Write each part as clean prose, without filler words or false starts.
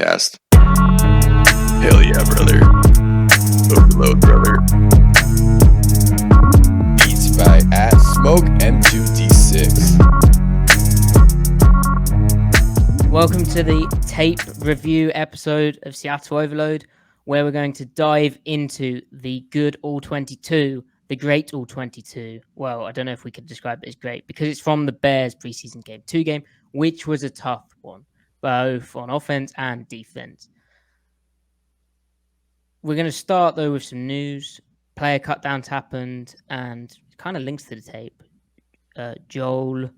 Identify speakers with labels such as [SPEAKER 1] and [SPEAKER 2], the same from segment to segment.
[SPEAKER 1] podcast. Hell yeah, brother. Overload, brother.
[SPEAKER 2] Beats by @SmokeM2D6.
[SPEAKER 3] Welcome to the tape review episode of Seattle Overload, where we're going to dive into the good All-22, the great All-22. Well, I don't know if we could describe it as great because it's from the Bears preseason game 2 game, which was a tough one, both on offense and defense. We're going to start, though, with some news. Player cutdowns happened and kind of links to the tape. Joel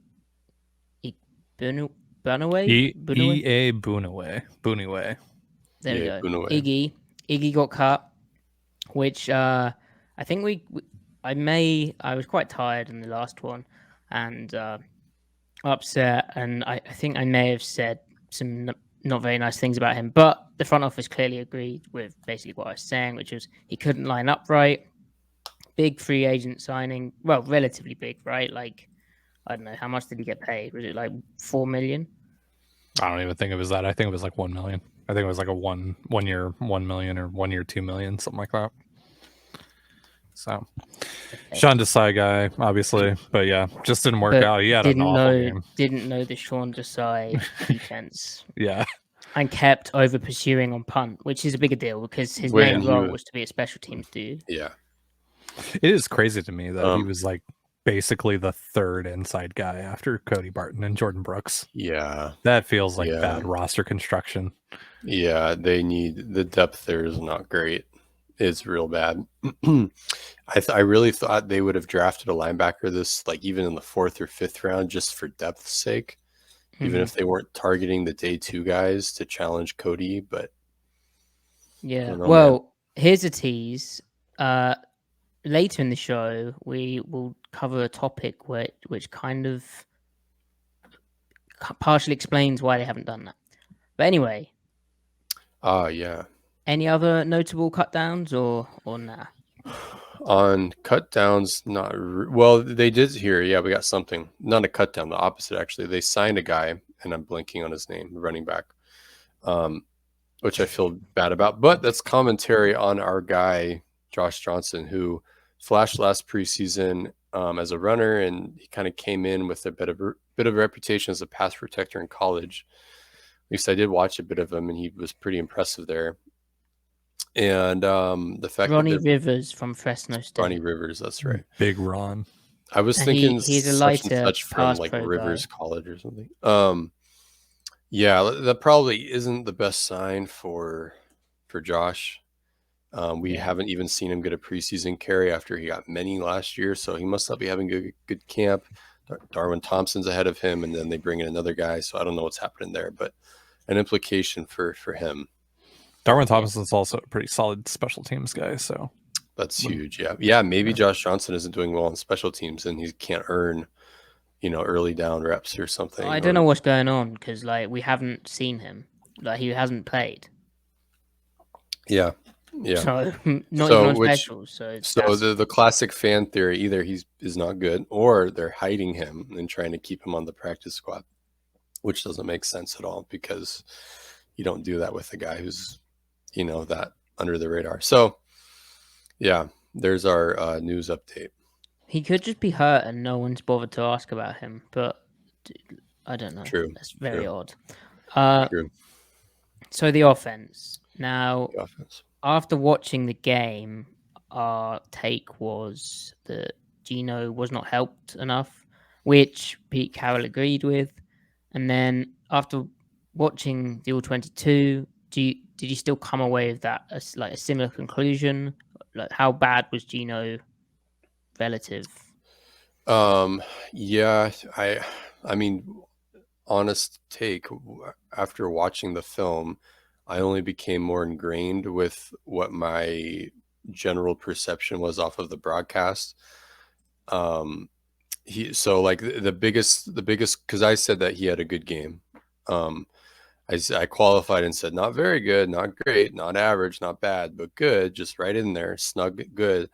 [SPEAKER 3] Bunaway?
[SPEAKER 4] E.A. Bunaway.
[SPEAKER 3] There we go.
[SPEAKER 1] Bunaway.
[SPEAKER 3] Iggy got cut, which I think I was quite tired in the last one and upset, and I think I may have said some not very nice things about him, but the front office clearly agreed with basically what I was saying, which was he couldn't line up right. Big free agent signing, well, relatively big, right? Like, I don't know, how much did he get paid? Was it like $4 million?
[SPEAKER 4] I don't even think it was that. I think it was like $1 million. I think it was like a one year $1 million or 1 year $2 million, something like that. So, okay. Sean Desai guy, obviously, but yeah, just didn't work out. He had an awful game.
[SPEAKER 3] Didn't know the Sean Desai defense.
[SPEAKER 4] Yeah,
[SPEAKER 3] and kept over pursuing on punt, which is a bigger deal because his main role was to be a special teams dude.
[SPEAKER 1] Yeah,
[SPEAKER 4] it is crazy to me that he was like basically the third inside guy after Cody Barton and Jordan Brooks.
[SPEAKER 1] Yeah,
[SPEAKER 4] that feels like bad roster construction.
[SPEAKER 1] Yeah, the depth there is not great. It's real bad. I really thought they would have drafted a linebacker this, like, even in the 4th or 5th round, just for depth's sake, even if they weren't targeting the day 2 guys to challenge Cody. But
[SPEAKER 3] yeah, well, here's a tease. Later in the show, we will cover a topic which kind of partially explains why they haven't done that. But anyway.
[SPEAKER 1] Yeah.
[SPEAKER 3] Any other notable cutdowns or nah?
[SPEAKER 1] On cutdowns, well, they did here. Yeah, we got something. Not a cutdown, the opposite, actually. They signed a guy, and I'm blanking on his name, running back, which I feel bad about. But that's commentary on our guy, Josh Johnson, who flashed last preseason as a runner, and he kind of came in with a bit of a reputation as a pass protector in college. At least I did watch a bit of him, and he was pretty impressive there. And the fact
[SPEAKER 3] Ronnie Rivers from Fresno State.
[SPEAKER 1] Ronnie Rivers, that's right.
[SPEAKER 4] Big Ron.
[SPEAKER 1] I was thinking
[SPEAKER 3] he's a lighter
[SPEAKER 1] such from like Rivers
[SPEAKER 3] guy.
[SPEAKER 1] College or something. Yeah, that probably isn't the best sign for Josh. We haven't even seen him get a preseason carry after he got many last year, so he must not be having a good camp. Darwin Thompson's ahead of him, and then they bring in another guy, so I don't know what's happening there, but an implication for him.
[SPEAKER 4] Darwin Thompson's also a pretty solid special teams guy, so
[SPEAKER 1] that's huge. Yeah. Maybe Josh Johnson isn't doing well on special teams, and he can't earn, early down reps or something.
[SPEAKER 3] I don't know what's going on because, like, we haven't seen him. Like, he hasn't played.
[SPEAKER 1] Yeah.
[SPEAKER 3] So not even on specials. So
[SPEAKER 1] the classic fan theory: either he's not good, or they're hiding him and trying to keep him on the practice squad, which doesn't make sense at all because you don't do that with a guy who's that under the radar. So yeah, there's our news update.
[SPEAKER 3] He could just be hurt and no one's bothered to ask about him, but I don't know.
[SPEAKER 1] True.
[SPEAKER 3] That's very odd.
[SPEAKER 1] True.
[SPEAKER 3] So the offense. Now, after watching the game, our take was that Geno was not helped enough, which Pete Carroll agreed with. And then after watching the All-22, did you still come away with that as like a similar conclusion? Like, how bad was Geno relative?
[SPEAKER 1] Yeah, I mean, honest take, after watching the film, I only became more ingrained with what my general perception was off of the broadcast. The biggest, because I said that he had a good game. I qualified and said, not very good, not great, not average, not bad, but good, just right in there, snug, good.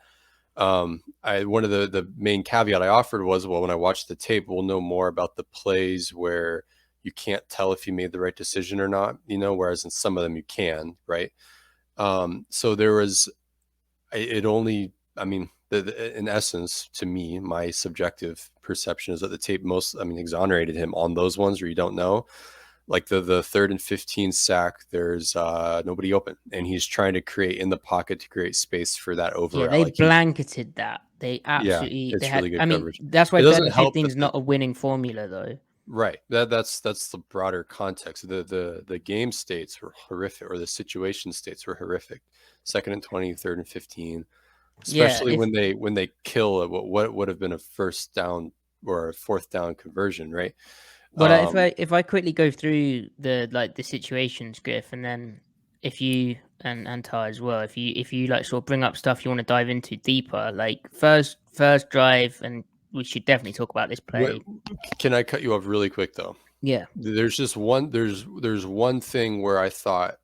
[SPEAKER 1] One of the main caveat I offered was, well, when I watch the tape, we'll know more about the plays where you can't tell if you made the right decision or not, whereas in some of them you can, right? So there was, in essence, to me, my subjective perception is that the tape exonerated him on those ones where you don't know. Like the 3rd and 15 sack, there's nobody open, and he's trying to create in the pocket to create space for that over
[SPEAKER 3] Yeah,
[SPEAKER 1] route.
[SPEAKER 3] they
[SPEAKER 1] Like
[SPEAKER 3] blanketed that. They
[SPEAKER 1] yeah,
[SPEAKER 3] absolutely they
[SPEAKER 1] it's
[SPEAKER 3] had.
[SPEAKER 1] really good
[SPEAKER 3] I mean,
[SPEAKER 1] coverage.
[SPEAKER 3] that's why
[SPEAKER 1] It
[SPEAKER 3] 3rd
[SPEAKER 1] doesn't
[SPEAKER 3] and
[SPEAKER 1] help
[SPEAKER 3] 15
[SPEAKER 1] that
[SPEAKER 3] is not a winning formula, though.
[SPEAKER 1] right. That's the broader context. The game states were horrific, or the situation states were horrific. 2nd and 20, 3rd and 15.
[SPEAKER 3] Yeah,
[SPEAKER 1] Especially when they kill what would have been a first down or a 4th down conversion, right?
[SPEAKER 3] Well, if I quickly go through the situations, Griff, and then if you and Ty as well, if you like sort of bring up stuff you want to dive into deeper, like first drive, and we should definitely talk about this play.
[SPEAKER 1] Can I cut you off really quick though?
[SPEAKER 3] Yeah,
[SPEAKER 1] There's just one. There's one thing where I thought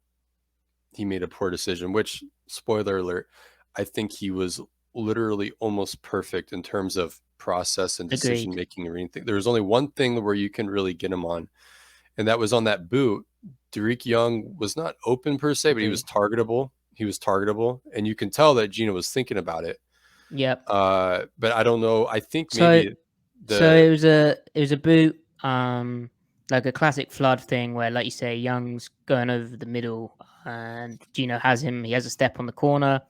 [SPEAKER 1] he made a poor decision. Which, spoiler alert, I think he was literally almost perfect in terms of process and decision
[SPEAKER 3] agreed.
[SPEAKER 1] making and everything. There was only one thing where you can really get him on, and that was on that boot. Derek Young was not open per se, but he was targetable. And you can tell that Geno was thinking about it.
[SPEAKER 3] Yep.
[SPEAKER 1] But I don't know. I think
[SPEAKER 3] So
[SPEAKER 1] maybe
[SPEAKER 3] it was a boot, like a classic flood thing where, like you say, Young's going over the middle, and Geno has him. He has a step on the corner.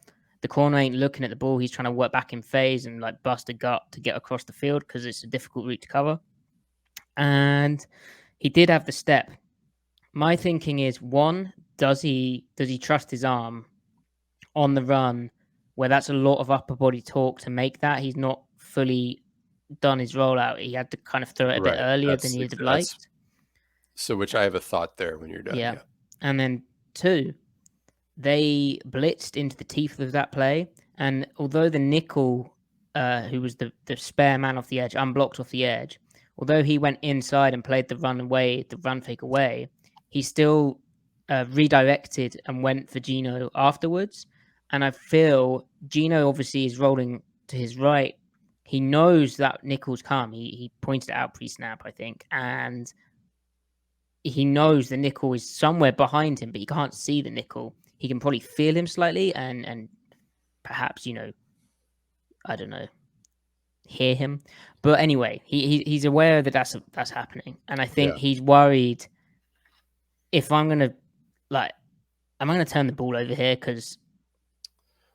[SPEAKER 3] The corner ain't looking at the ball. He's trying to work back in phase and like bust a gut to get across the field because it's a difficult route to cover. And he did have the step. My thinking is, one, does he trust his arm on the run where that's a lot of upper body torque to make that? He's not fully done his rollout. He had to kind of throw it a bit earlier than he'd have liked.
[SPEAKER 1] So, which I have a thought there when you're done. Yeah.
[SPEAKER 3] And then 2, they blitzed into the teeth of that play. And although the nickel, who was the spare man off the edge, unblocked off the edge, although he went inside and played the run fake away, he still redirected and went for Geno afterwards. And I feel Geno obviously is rolling to his right. He knows that nickel's come. He pointed it out pre-snap, I think. And he knows the nickel is somewhere behind him, but he can't see the nickel. He can probably feel him slightly and perhaps, I don't know, hear him. But anyway, he's aware that that's happening. And I think he's worried if I'm going to, am I going to turn the ball over here? Because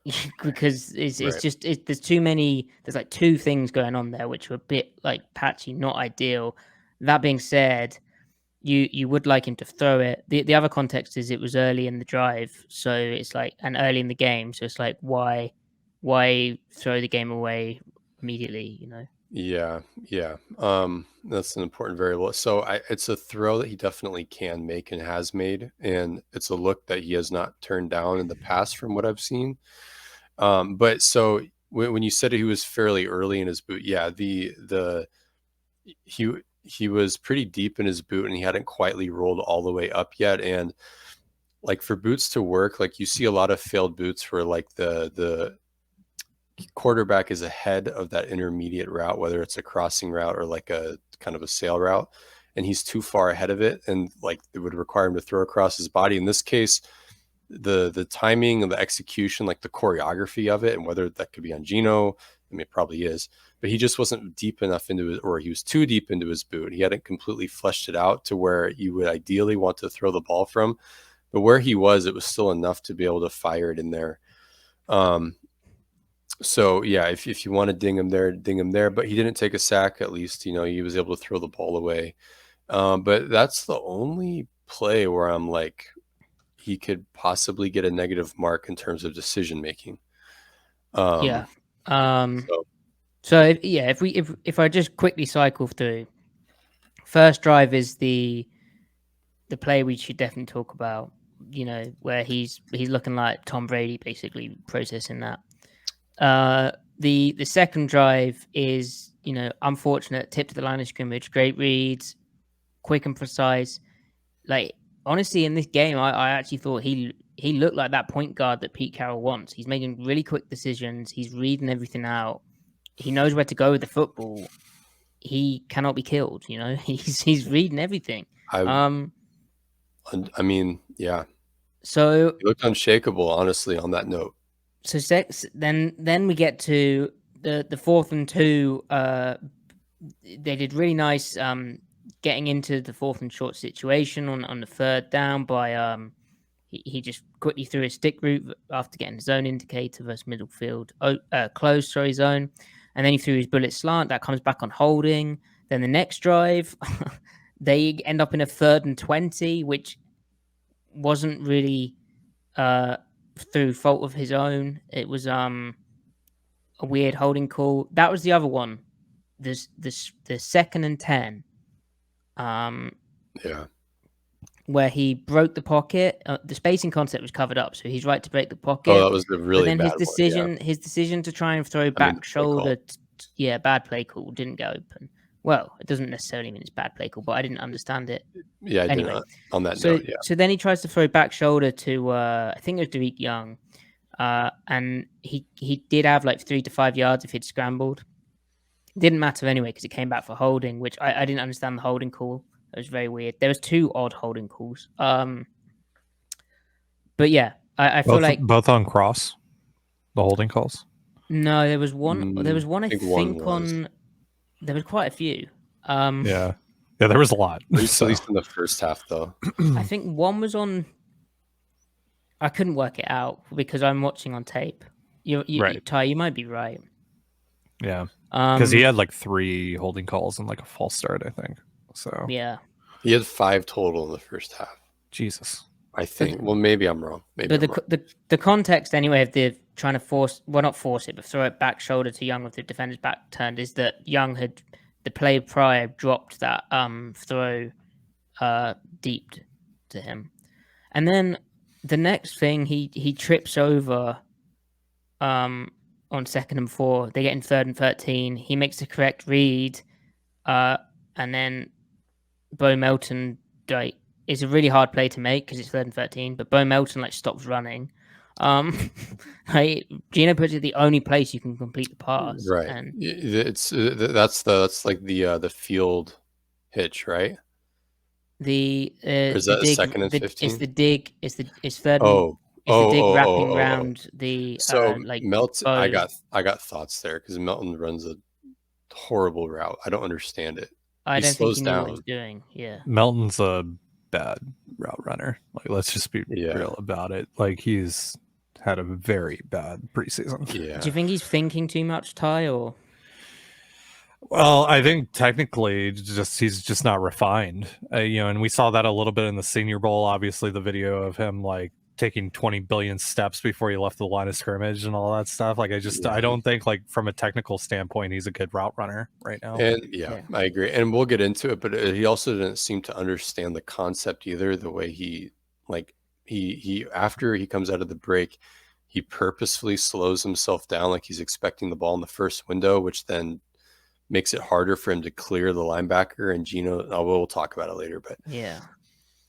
[SPEAKER 3] it's just there's too many. There's like 2 things going on there which are a bit like patchy, not ideal. That being said, you would like him to throw it. The other context is it was early in the drive, so it's like, and early in the game, so it's like why throw the game away immediately?
[SPEAKER 1] Yeah. That's an important variable. So it's a throw that he definitely can make and has made, and it's a look that he has not turned down in the past from what I've seen. But so when you said he was fairly early in his boot, yeah, he was pretty deep in his boot and he hadn't quietly rolled all the way up yet. And like for boots to work, like you see a lot of failed boots where like the quarterback is ahead of that intermediate route, whether it's a crossing route or like a kind of a sail route, and he's too far ahead of it, and like it would require him to throw across his body. In this case, the timing and the execution, like the choreography of it, and whether that could be on Geno, I mean, it probably is, but he just wasn't deep enough into it, or he was too deep into his boot. He hadn't completely fleshed it out to where you would ideally want to throw the ball from, but where he was, it was still enough to be able to fire it in there. So yeah, if you want to ding him there, but he didn't take a sack. At least, he was able to throw the ball away. But that's the only play where I'm like, he could possibly get a negative mark in terms of decision making.
[SPEAKER 3] So if I just quickly cycle through, first drive is the play we should definitely talk about. Where he's looking like Tom Brady, basically processing that. The second drive is, unfortunate, tip to the line of scrimmage, great reads, quick and precise. Like, honestly, in this game, I actually thought he looked like that point guard that Pete Carroll wants. He's making really quick decisions. He's reading everything out. He knows where to go with the football. he cannot be killed. You know, he's reading everything.
[SPEAKER 1] I mean, yeah.
[SPEAKER 3] So
[SPEAKER 1] He looked unshakable, honestly, on that note.
[SPEAKER 3] So then we get to the 4th and 2. They did really nice getting into the 4th and short situation on the 3rd down by he just quickly threw his stick route after getting his zone indicator versus middle field closed zone, and then he threw his bullet slant that comes back on holding. Then the next drive, they end up in a 3rd and 20, which wasn't really through fault of his own. It was a weird holding call. That was the other one. The 2nd and 10.
[SPEAKER 1] Yeah.
[SPEAKER 3] Where he broke the pocket. The spacing concept was covered up, so he's right to break the pocket.
[SPEAKER 1] Oh, that was a really
[SPEAKER 3] but then
[SPEAKER 1] bad
[SPEAKER 3] his decision to try and throw back shoulder, bad play call, didn't get open. Well, it doesn't necessarily mean it's bad play call, but I didn't understand it.
[SPEAKER 1] Yeah,
[SPEAKER 3] anyway,
[SPEAKER 1] on that note, yeah.
[SPEAKER 3] So then he tries to throw back shoulder to I think it was Derek Young, and he did have like 3 to 5 yards if he'd scrambled. It didn't matter anyway because it came back for holding, which I didn't understand the holding call. It was very weird. There was 2 odd holding calls. But yeah, I feel like
[SPEAKER 4] both on cross, the holding calls.
[SPEAKER 3] No, there was one. There was one. I think
[SPEAKER 1] was.
[SPEAKER 3] There was quite a few.
[SPEAKER 4] Yeah, there was a lot.
[SPEAKER 1] At least in the first half, though.
[SPEAKER 3] I think one was on. I couldn't work it out because I'm watching on tape.
[SPEAKER 4] Right.
[SPEAKER 3] Ty, you might be right.
[SPEAKER 4] Yeah, because he had like 3 holding calls and like a false start, I think. So
[SPEAKER 3] yeah,
[SPEAKER 1] he had 5 total in the first half.
[SPEAKER 4] Jesus,
[SPEAKER 1] I think. Well, maybe I'm wrong.
[SPEAKER 3] But the context anyway of the trying to not force it, but throw it back shoulder to Young with the defender's back turned is that Young had the play prior dropped that throw deep to him, and then the next thing he trips over on 2nd and 4. They get in 3rd and 13. He makes the correct read, and then Bo Melton it's a really hard play to make because it's 3rd and 13. But Bo Melton stops running. Geno puts it the only place you can complete the pass,
[SPEAKER 1] right?
[SPEAKER 3] And
[SPEAKER 1] that's like the field hitch, right?
[SPEAKER 3] Is
[SPEAKER 1] that dig, 2nd and 15?
[SPEAKER 3] It's the dig. It's 3rd.
[SPEAKER 1] It's
[SPEAKER 3] the dig wrapping around the.
[SPEAKER 1] So
[SPEAKER 3] Melton,
[SPEAKER 1] I got thoughts there because Melton runs a horrible route. I don't understand it.
[SPEAKER 3] I don't think he knew what he was doing. Yeah,
[SPEAKER 4] Melton's a bad route runner. Let's just be real about it. He's had a very bad preseason.
[SPEAKER 1] Yeah.
[SPEAKER 3] Do you think he's thinking too much, Ty, or?
[SPEAKER 4] Well, I think technically he's just not refined. And we saw that a little bit in the Senior Bowl. Obviously, the video of him taking 20 billion steps before he left the line of scrimmage and all that stuff. I don't think from a technical standpoint he's a good route runner right now.
[SPEAKER 1] And I agree. And we'll get into it, but he also didn't seem to understand the concept either. The way he after he comes out of the break, he purposefully slows himself down like he's expecting the ball in the first window, which then makes it harder for him to clear the linebacker. And Geno, we'll talk about it later, but
[SPEAKER 3] yeah.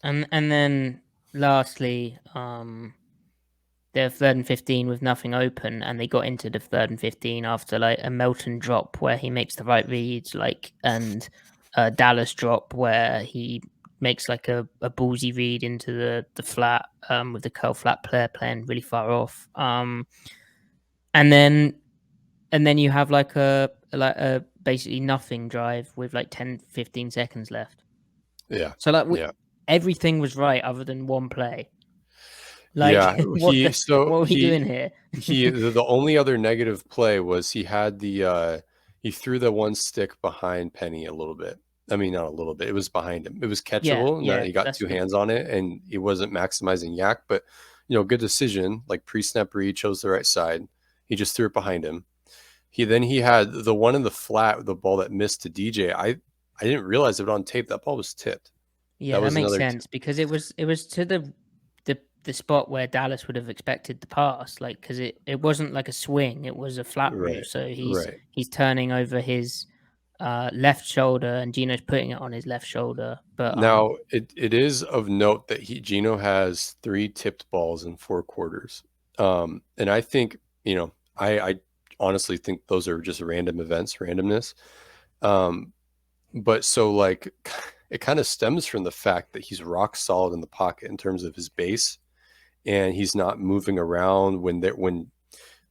[SPEAKER 3] And then lastly, they're 3rd and 15 with nothing open, and they got into the 3rd and 15 after a Melton drop where he makes the right reads, and a Dallas drop where he makes a ballsy read into the flat with the curl flat player playing really far off. And then you have a basically nothing drive with 10-15 seconds left.
[SPEAKER 1] Yeah.
[SPEAKER 3] So everything was right other than one play.
[SPEAKER 1] What
[SPEAKER 3] are we doing here?
[SPEAKER 1] The only other negative play was he had he threw the one stick behind Penny a little bit. I mean, not a little bit. It was behind him. It was catchable. Yeah, he got 2 hands on it, and he wasn't maximizing yak. But good decision. Pre-snap read, chose the right side. He just threw it behind him. He had the one in the flat, the ball that missed to DJ. I didn't realize it on tape. That ball was tipped.
[SPEAKER 3] Yeah, that makes sense because it was to the spot where Dallas would have expected the pass, because it wasn't a swing, it was a flat route. So he's turning over his left shoulder, and Geno's putting it on his left shoulder. But
[SPEAKER 1] now it is of note that Geno has 3 tipped balls in 4 quarters, and I think I honestly think those are just random events, randomness. but so like it kind of stems from the fact that he's rock solid in the pocket in terms of his base, and he's not moving around when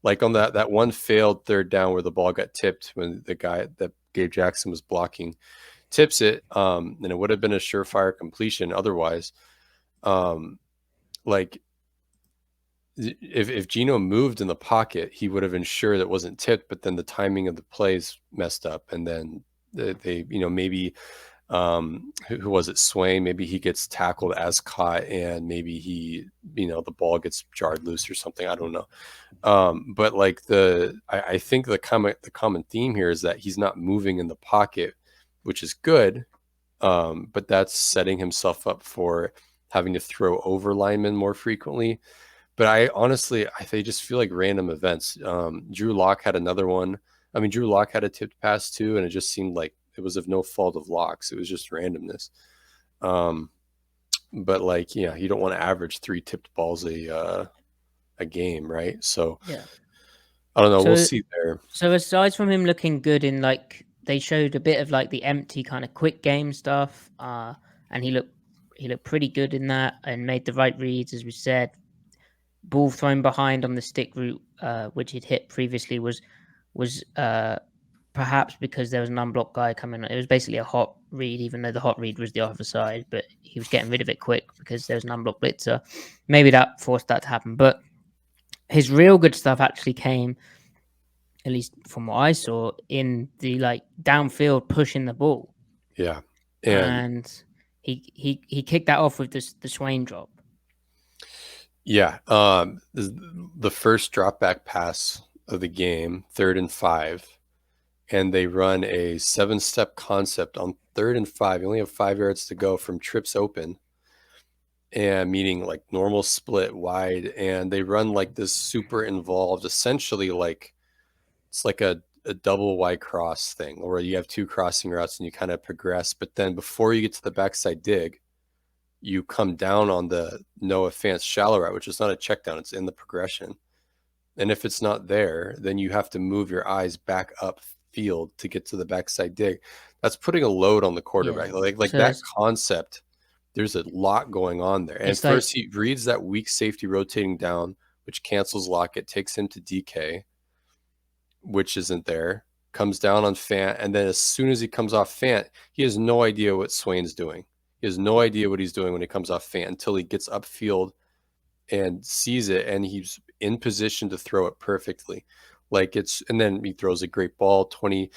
[SPEAKER 1] like on that one failed third down where the ball got tipped when the guy that Gabe Jackson was blocking tips it, and it would have been a surefire completion otherwise. Like if Geno moved in the pocket, he would have ensured it wasn't tipped, but then the timing of the plays messed up, and then they maybe who was it, Swain, maybe he gets tackled as caught, and maybe he the ball gets jarred loose or something, I don't know. But like I think the common theme here is that he's not moving in the pocket, which is good, but that's setting himself up for having to throw over linemen more frequently. But they just feel like random events. Drew Lock had another one. I mean, Drew Lock had a tipped pass too, and it just seemed like it was of no fault of Lock's. It was just randomness. But like, you don't want to average 3 tipped balls a game, right? So
[SPEAKER 3] Yeah.
[SPEAKER 1] I don't know. We'll see there.
[SPEAKER 3] So aside from him looking good in, like, they showed a bit of like the empty kind of quick game stuff, and he looked pretty good in that and made the right reads, as we said. Ball thrown behind on the stick route, which he'd hit previously, was perhaps because there was an unblocked guy coming. It was basically a hot read, even though the hot read was the other side, but he was getting rid of it quick because there was an unblocked blitzer. Maybe that forced that to happen. But his real good stuff actually came, at least from what I saw, in the like downfield pushing the ball.
[SPEAKER 1] Yeah.
[SPEAKER 3] And he kicked that off with the Swain drop.
[SPEAKER 1] Yeah. The first drop back pass of the game, 3rd and 5, and they run a 7-step concept on 3rd and 5. You only have 5 yards to go from trips open, and meaning like normal split wide, and they run like this super involved, essentially like it's like a double Y cross thing, where you have 2 crossing routes and you kind of progress, but then before you get to the backside dig, you come down on the Noah Fant shallow route, which is not a check down, it's in the progression. And if it's not there, then you have to move your eyes back up field to get to the backside dig. That's putting a load on the quarterback.
[SPEAKER 3] Yeah.
[SPEAKER 1] Like
[SPEAKER 3] So
[SPEAKER 1] that concept, there's a lot going on there. And first he reads that weak safety rotating down, which cancels Lockett, takes him to DK, which isn't there, comes down on Fant, and then as soon as he comes off Fant, he has no idea what Swain's doing. He has no idea what he's doing when he comes off Fant until he gets upfield and sees it, and he's in position to throw it perfectly. And then he throws a great ball 20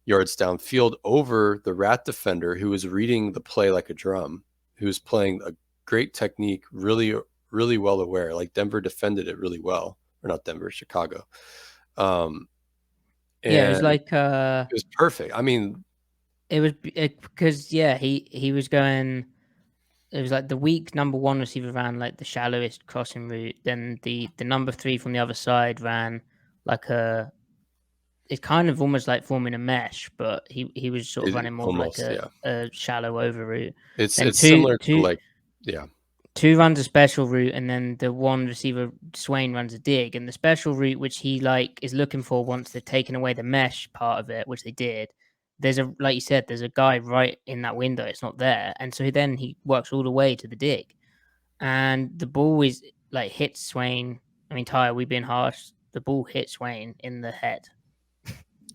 [SPEAKER 1] yards downfield over the rat defender, who is reading the play like a drum, who's playing a great technique, really, really well aware. Like Denver defended it really well, or not Denver, Chicago.
[SPEAKER 3] It was like
[SPEAKER 1] it was perfect. I mean,
[SPEAKER 3] it was because he was going. It was like the weak number 1 receiver ran like the shallowest crossing route. Then the number 3 from the other side ran like it's kind of almost like forming a mesh, but he was sort of running more almost, like a shallow over route.
[SPEAKER 1] It's similar to like
[SPEAKER 3] 2 runs a special route, and then the 1 receiver Swain runs a dig, and the special route, which he like is looking for once they've taken away the mesh part of it, which they did. There's like you said, there's a guy right in that window. It's not there, and so then he works all the way to the dig, and the ball is like hits Swain. I mean, Ty, we being harsh. The ball hits Swain in the head.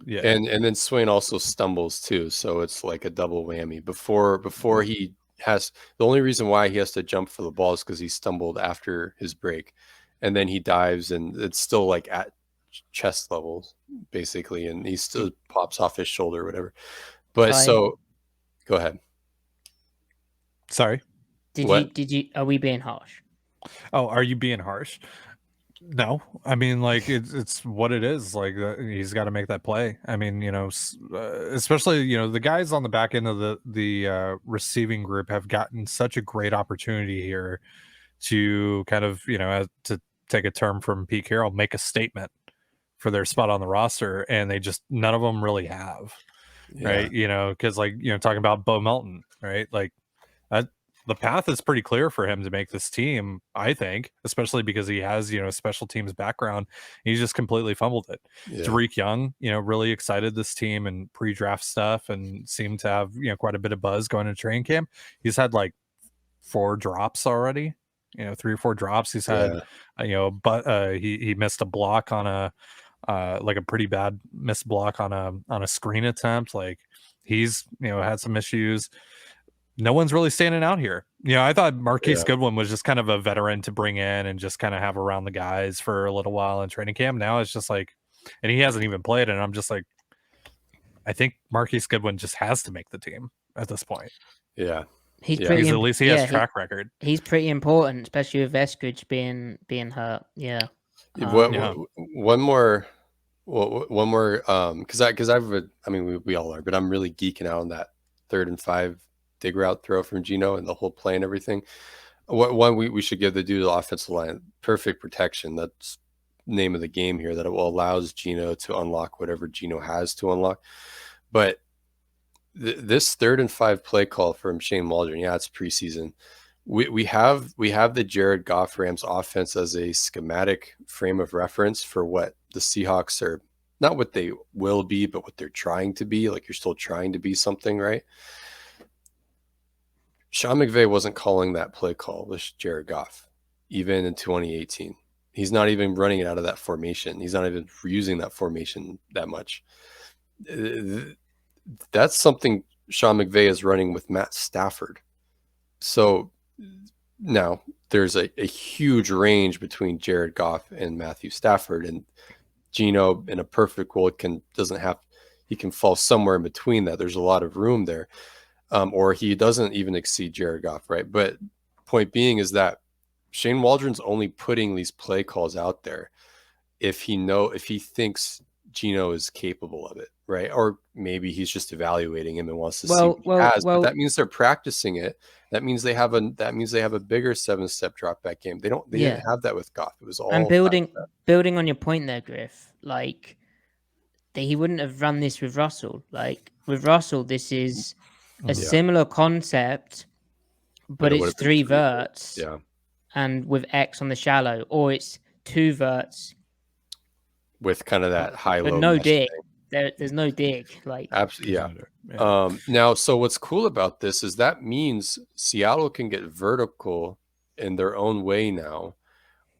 [SPEAKER 1] Yeah, and then Swain also stumbles too, so it's like a double whammy. Before he has, the only reason why he has to jump for the ball is because he stumbled after his break, and then he dives, and it's still like at chest levels basically, and he still pops off his shoulder or whatever. But so go ahead.
[SPEAKER 4] Sorry,
[SPEAKER 3] did you are we being harsh?
[SPEAKER 4] Oh, are you being harsh? No, I mean, like it's what it is. Like he's got to make that play. I mean, especially the guys on the back end of the receiving group have gotten such a great opportunity here to kind of to take a term from Pete Carroll, make a statement for their spot on the roster, and they just none of them really have, right? Because talking about Bo Melton, right? Like the path is pretty clear for him to make this team, I think, especially because he has, a special teams background. He just completely fumbled it.
[SPEAKER 1] Yeah.
[SPEAKER 4] Tariq Young, really excited this team and pre-draft stuff and seemed to have, quite a bit of buzz going into training camp. He's had like 4 drops already, 3 or 4 drops. He's had, but he missed a block on a, like a pretty bad missed block on a screen attempt. Like he's, had some issues. No one's really standing out here. I thought Marquise Goodwin was just kind of a veteran to bring in and just kind of have around the guys for a little while in training camp. Now it's just like, and he hasn't even played. And I'm just like, I think Marquise Goodwin just has to make the team at this point.
[SPEAKER 1] Yeah.
[SPEAKER 3] He's pretty.
[SPEAKER 4] At least he has track record.
[SPEAKER 3] He's pretty important, especially with Eskridge being hurt. Yeah.
[SPEAKER 1] One more, because we all are, but I'm really geeking out on that 3rd and 5 dig route throw from Geno and the whole play and everything. One we should give the dude the offensive line perfect protection. That's name of the game here, that it allows Geno to unlock whatever Geno has to unlock. But this 3rd and 5 play call from Shane Waldron, it's preseason. We have the Jared Goff Rams offense as a schematic frame of reference for what the Seahawks are, not what they will be, but what they're trying to be. Like, you're still trying to be something, right? Sean McVay wasn't calling that play call with Jared Goff, even in 2018. He's not even running it out of that formation. He's not even using that formation that much. That's something Sean McVay is running with Matt Stafford. So now there's a huge range between Jared Goff and Matthew Stafford, and Geno in a perfect world he can fall somewhere in between that. There's a lot of room there. Or he doesn't even exceed Jared Goff, right? But point being is that Shane Waldron's only putting these play calls out there if he thinks Geno is capable of it, right? Or maybe he's just evaluating him and wants to see what he has. But that means they're practicing it. That means they have a bigger 7-step drop back game. They didn't have that with Goff. It was all.
[SPEAKER 3] And building on your point there, Griff, like he wouldn't have run this with Russell. Like with Russell, this is a similar concept, but it's 3 verts, and with X on the shallow, or it's 2 verts
[SPEAKER 1] with kind of that high-low.
[SPEAKER 3] But no dig. There's no dig. Like
[SPEAKER 1] absolutely, yeah. Now, so what's cool about this is that means Seattle can get vertical in their own way now,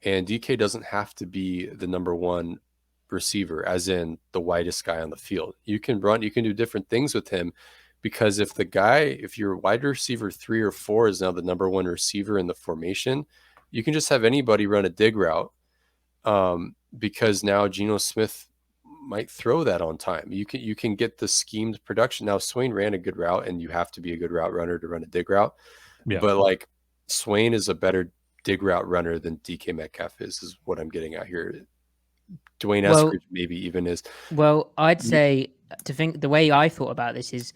[SPEAKER 1] and DK doesn't have to be the number 1 receiver, as in the widest guy on the field. You can do different things with him. Because if your wide receiver 3 or 4 is now the number 1 receiver in the formation, you can just have anybody run a dig route, because now Geno Smith might throw that on time. You can get the schemed production. Now Swain ran a good route, and you have to be a good route runner to run a dig route. Yeah. But like Swain is a better dig route runner than DK Metcalf is what I'm getting at here. Dwayne Eskridge maybe even is.
[SPEAKER 3] Well, I'd say the way I thought about this is,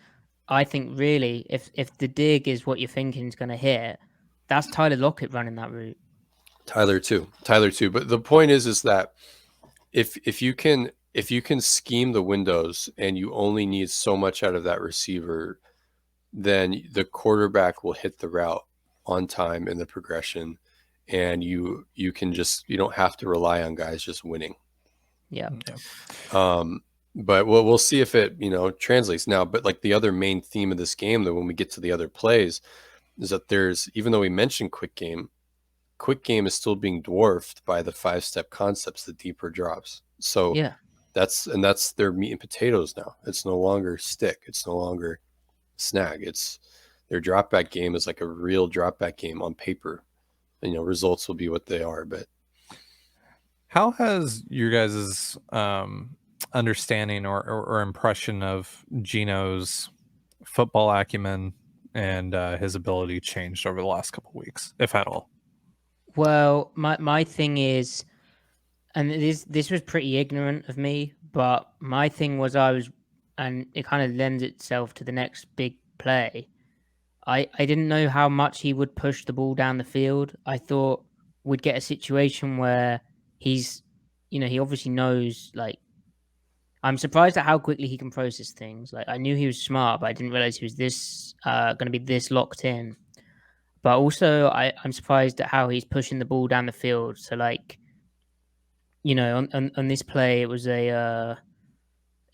[SPEAKER 3] I think really, if the dig is what you're thinking is going to hit, that's Tyler Lockett running that route.
[SPEAKER 1] Tyler too. But the point is that if you can scheme the windows and you only need so much out of that receiver, then the quarterback will hit the route on time in the progression, and you don't have to rely on guys just winning.
[SPEAKER 3] Yeah.
[SPEAKER 1] But we'll see if it, translates now. But like the other main theme of this game, though, when we get to the other plays, is that even though we mentioned quick game is still being dwarfed by the 5-step concepts, the deeper drops. So that's their meat and potatoes now. It's no longer stick. It's no longer snag. It's their drop back game is like a real drop back game on paper. And, results will be what they are. But
[SPEAKER 4] how has your guys' understanding or impression of Geno's football acumen and his ability changed over the last couple of weeks, if at all?
[SPEAKER 3] Well, my thing is, and this was pretty ignorant of me, but my thing was and it kind of lends itself to the next big play. I didn't know how much he would push the ball down the field. I thought we'd get a situation where he's, he obviously knows, like, I'm surprised at how quickly he can process things. Like, I knew he was smart, but I didn't realize he was this going to be this locked in. But also, I'm surprised at how he's pushing the ball down the field. So, like, on this play, it was a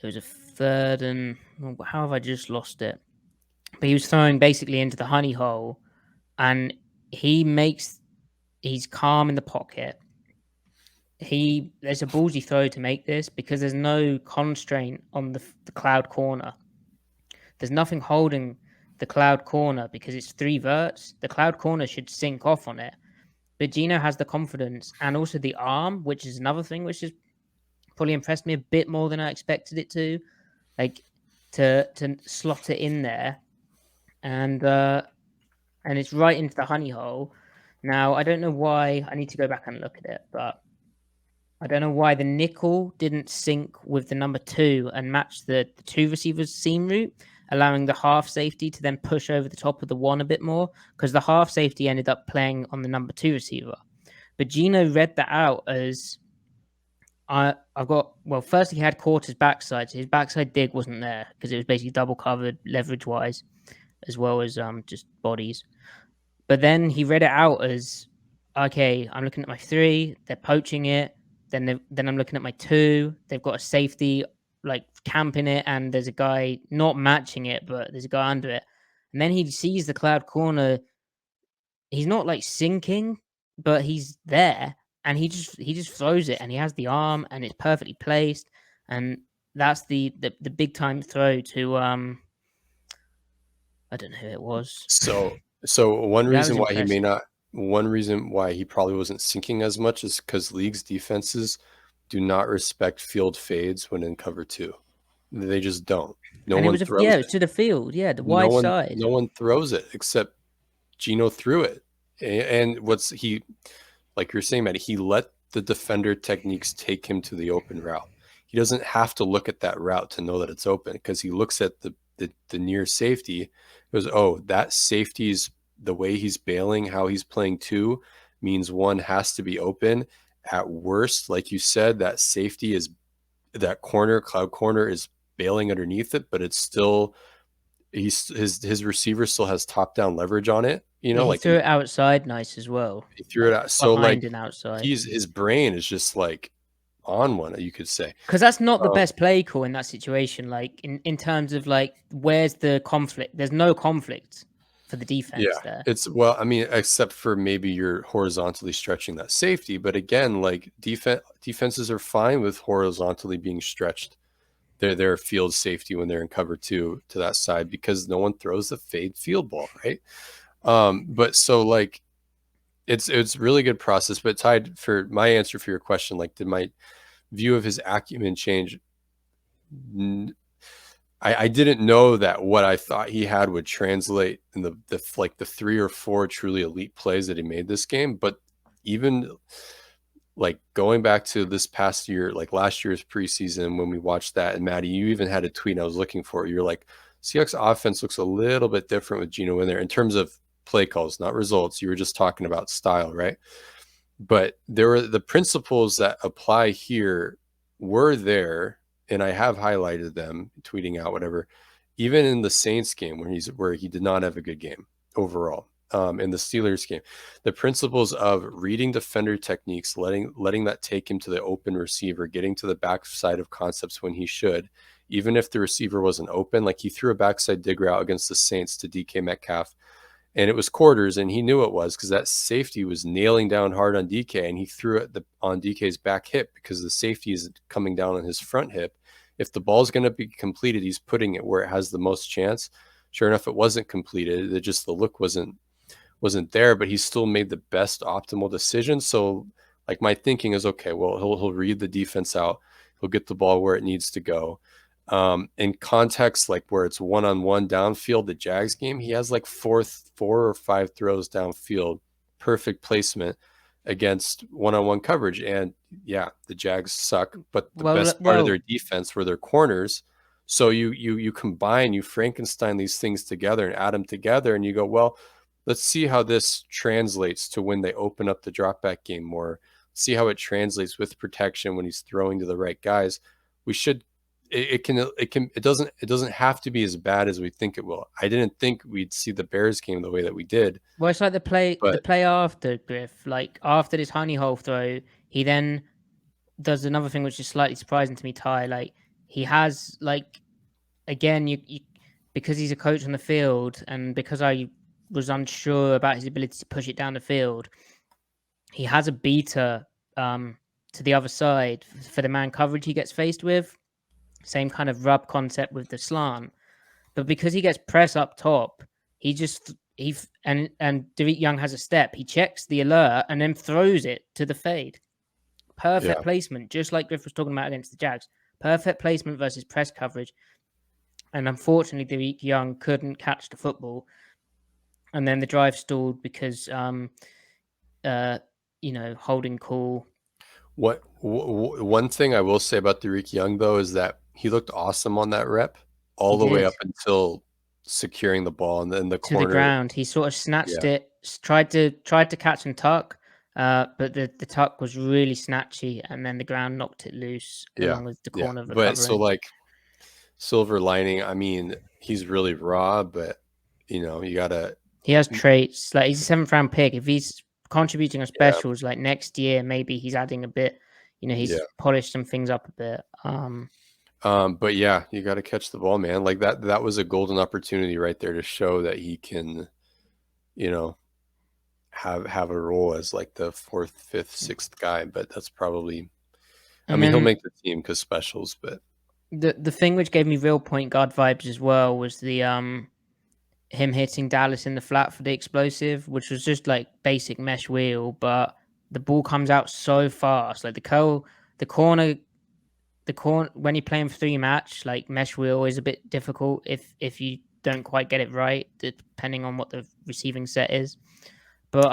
[SPEAKER 3] 3rd and how have I just lost it? But he was throwing basically into the honey hole, and he's calm in the pocket. There's a ballsy throw to make this because there's no constraint on the cloud corner. There's nothing holding the cloud corner because it's 3 verts. The cloud corner should sink off on it. But Geno has the confidence and also the arm, which is another thing which has probably impressed me a bit more than I expected it to. Like to slot it in there, and it's right into the honey hole. Now I don't know why. I need to go back and look at it, but I don't know why the nickel didn't sync with the number 2 and match the 2 receivers seam route, allowing the half safety to then push over the top of the 1 a bit more, because the half safety ended up playing on the number 2 receiver. But Geno read that out as first he had Quarter's backside, so his backside dig wasn't there because it was basically double covered leverage wise, as well as just bodies. But then he read it out as, okay, I'm looking at my 3, they're poaching it. Then I'm looking at my 2, they've got a safety like camping it, and there's a guy not matching it, but there's a guy under it. And then he sees the cloud corner. He's not like sinking, but he's there, and he just throws it, and he has the arm, and it's perfectly placed, and that's the big time throw to I don't know who it was.
[SPEAKER 1] So one reason why he probably wasn't sinking as much is because league's defenses do not respect field fades when in cover 2. They just don't.
[SPEAKER 3] It was to the field, the wide side.
[SPEAKER 1] No one throws it except Geno threw it. And like you're saying, Matt, he let the defender techniques take him to the open route. He doesn't have to look at that route to know that it's open, because he looks at the near safety, goes, oh, that safety's the way he's bailing, how he's playing 2 means 1 has to be open. At worst, like you said, that safety is that cloud corner is bailing underneath it, but it's still his receiver still has top down leverage on it.
[SPEAKER 3] He threw it outside nice as well.
[SPEAKER 1] He threw it out so
[SPEAKER 3] behind and outside.
[SPEAKER 1] His brain is just like on one, you could say,
[SPEAKER 3] because that's not the best play call in that situation. Like in terms of like, where's the conflict? There's no conflict for the defense there.
[SPEAKER 1] Except for maybe you're horizontally stretching that safety, but again, like defenses are fine with horizontally being stretched their field safety when they're in cover 2 to that side, because no one throws the fade field ball, right? But so like it's really good process. But tied for my answer for your question, like, did my view of his acumen change? I didn't know that what I thought he had would translate in the 3 or 4 truly elite plays that he made this game. But even like going back to this past year, like last year's preseason, when we watched that, and Maddie, you even had a tweet I was looking for. You're like, Seahawks offense looks a little bit different with Geno in there in terms of play calls, not results. You were just talking about style, right? But there were the principles that apply here were there, and I have highlighted them, tweeting out whatever, even in the Saints game where he did not have a good game overall. In the Steelers game, the principles of reading defender techniques, letting that take him to the open receiver, getting to the backside of concepts when he should, even if the receiver wasn't open. Like, he threw a backside dig route against the Saints to DK Metcalf, and it was quarters, and he knew it was because that safety was nailing down hard on DK, and he threw it on DK's back hip because the safety is coming down on his front hip. If the ball's going to be completed, he's putting it where it has the most chance. Sure enough, it wasn't completed. The look wasn't there, but he still made the best optimal decision. So like, my thinking is, okay, well, he'll read the defense out. He'll get the ball where it needs to go. In context, like where it's one-on-one downfield, the Jags game, he has like 4 or 5 throws downfield, perfect placement against one-on-one coverage. And yeah, the Jags suck, but the best part of their defense were their corners. So you combine, you Frankenstein these things together and add them together, and you go, well, let's see how this translates to when they open up the drop back game more. See how it translates with protection when he's throwing to the right guys. We should it doesn't have to be as bad as we think it will. I didn't think we'd see the Bears game the way that we did.
[SPEAKER 3] Well, it's like the
[SPEAKER 1] But
[SPEAKER 3] play after Griff, like after this honey hole throw, he then does another thing which is slightly surprising to me, Ty. Like he has like again, you because he's a coach on the field, and because I was unsure about his ability to push it down the field, he has a beater to the other side for the man coverage he gets faced with. Same kind of rub concept with the slant, but because he gets press up top, he just he and Derek Young has a step. He checks the alert and then throws it to the fade. Perfect placement, just like Griff was talking about against the Jags. Perfect placement versus press coverage. And unfortunately, Derek Young couldn't catch the football. And then the drive stalled because, holding call.
[SPEAKER 1] One thing I will say about Derek Young, though, is that he looked awesome on that rep all the way up until securing the ball and then the corner.
[SPEAKER 3] To the ground. He sort of snatched it, tried to catch and tuck, but the tuck was really snatchy, and then the ground knocked it loose along with the corner recovering.
[SPEAKER 1] But so, like, silver lining, I mean, he's really raw, but, you got to...
[SPEAKER 3] He has traits. Like, he's a 7th-round pick. If he's contributing on specials, like, next year, maybe he's adding a bit. He's polished some things up a bit.
[SPEAKER 1] But yeah, you got to catch the ball, man. Like that was a golden opportunity right there to show that he can, have a role as like the 4th, 5th, 6th guy. But that's probably, he'll make the team because specials. But
[SPEAKER 3] the thing which gave me real point guard vibes as well was the him hitting Dallas in the flat for the explosive, which was just like basic mesh wheel, but the ball comes out so fast. Like the corner when you're playing 3-match, like mesh wheel is a bit difficult if you don't quite get it right, depending on what the receiving set is. But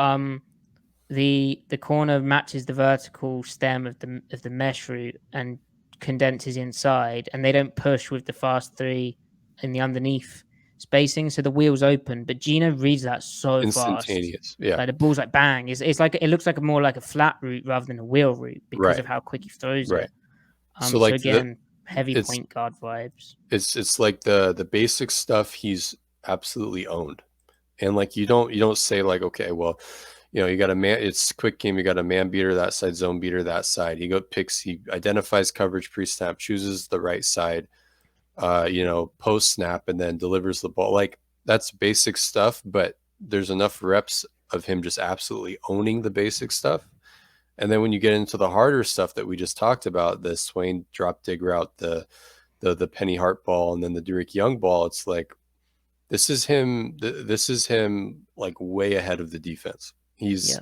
[SPEAKER 3] the corner matches the vertical stem of the mesh route and condenses inside, and they don't push with the fast 3 in the underneath spacing, so the wheel's open. But Geno reads that so
[SPEAKER 1] instantaneous.
[SPEAKER 3] Fast. Yeah, like the ball's like bang. It's like it looks like more like a flat route rather than a wheel route because of how quick he throws it. So like again, heavy point guard vibes.
[SPEAKER 1] It's like the basic stuff he's absolutely owned, and like you don't say like, okay, well, you got a man. It's quick game. You got a man beater that side, zone beater that side. He identifies coverage pre-snap, chooses the right side, post snap, and then delivers the ball. Like that's basic stuff, but there's enough reps of him just absolutely owning the basic stuff. And then when you get into the harder stuff that we just talked about, the Swain drop dig route, the Penny Hart ball, and then the Derek Young ball, it's like this is him like way ahead of the defense. He's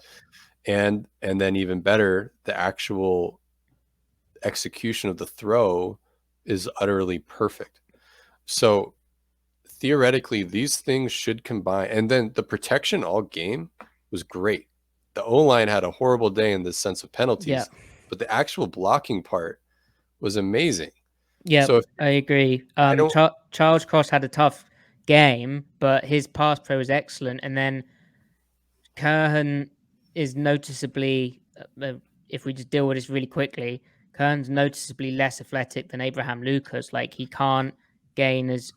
[SPEAKER 1] and then even better, the actual execution of the throw is utterly perfect. So theoretically, these things should combine. And then the protection all game was great. The O-line had a horrible day in the sense of penalties, but the actual blocking part was amazing.
[SPEAKER 3] Yeah, so I agree. Charles Cross had a tough game, but his pass pro was excellent. And then Curhan is noticeably, if we just deal with this really quickly, Curhan's noticeably less athletic than Abraham Lucas. Like he can't gain as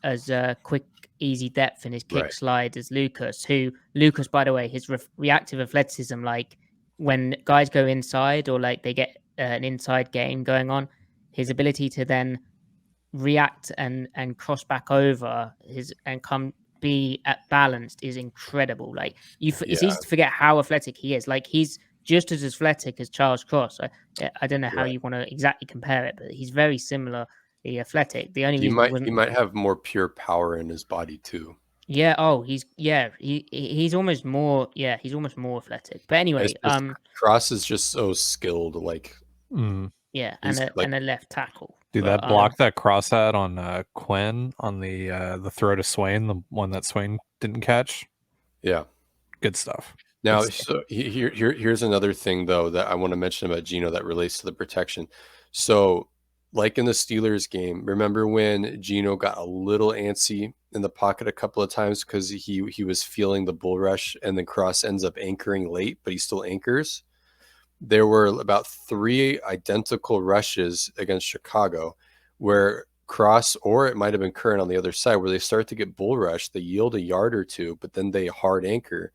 [SPEAKER 3] quick, easy depth in his kick slide as Lucas, by the way, his reactive athleticism, like when guys go inside or like they get an inside game going on, his ability to then react and cross back over and come be at balanced is incredible. Like it's easy to forget how athletic he is. Like he's just as athletic as Charles Cross. I don't know how you want to exactly compare it, but he's very similar. Athletic. The only reason
[SPEAKER 1] he might have more pure power in his body too.
[SPEAKER 3] Yeah. Oh, he's almost more. Yeah, he's almost more athletic. But anyway,
[SPEAKER 1] Cross is just so skilled. Like,
[SPEAKER 3] yeah, and a left tackle.
[SPEAKER 4] Dude, that block that Cross had on Quinn on the throw to Swain, the one that Swain didn't catch.
[SPEAKER 1] Yeah,
[SPEAKER 4] good stuff.
[SPEAKER 1] Now, so here's another thing though that I want to mention about Geno that relates to the protection. So, like in the Steelers game, remember when Geno got a little antsy in the pocket a couple of times because he was feeling the bull rush, and then Cross ends up anchoring late, but he still anchors. There were about 3 identical rushes against Chicago where Cross, or it might have been Curran on the other side, where they start to get bull rush, they yield a yard or two, but then they hard anchor.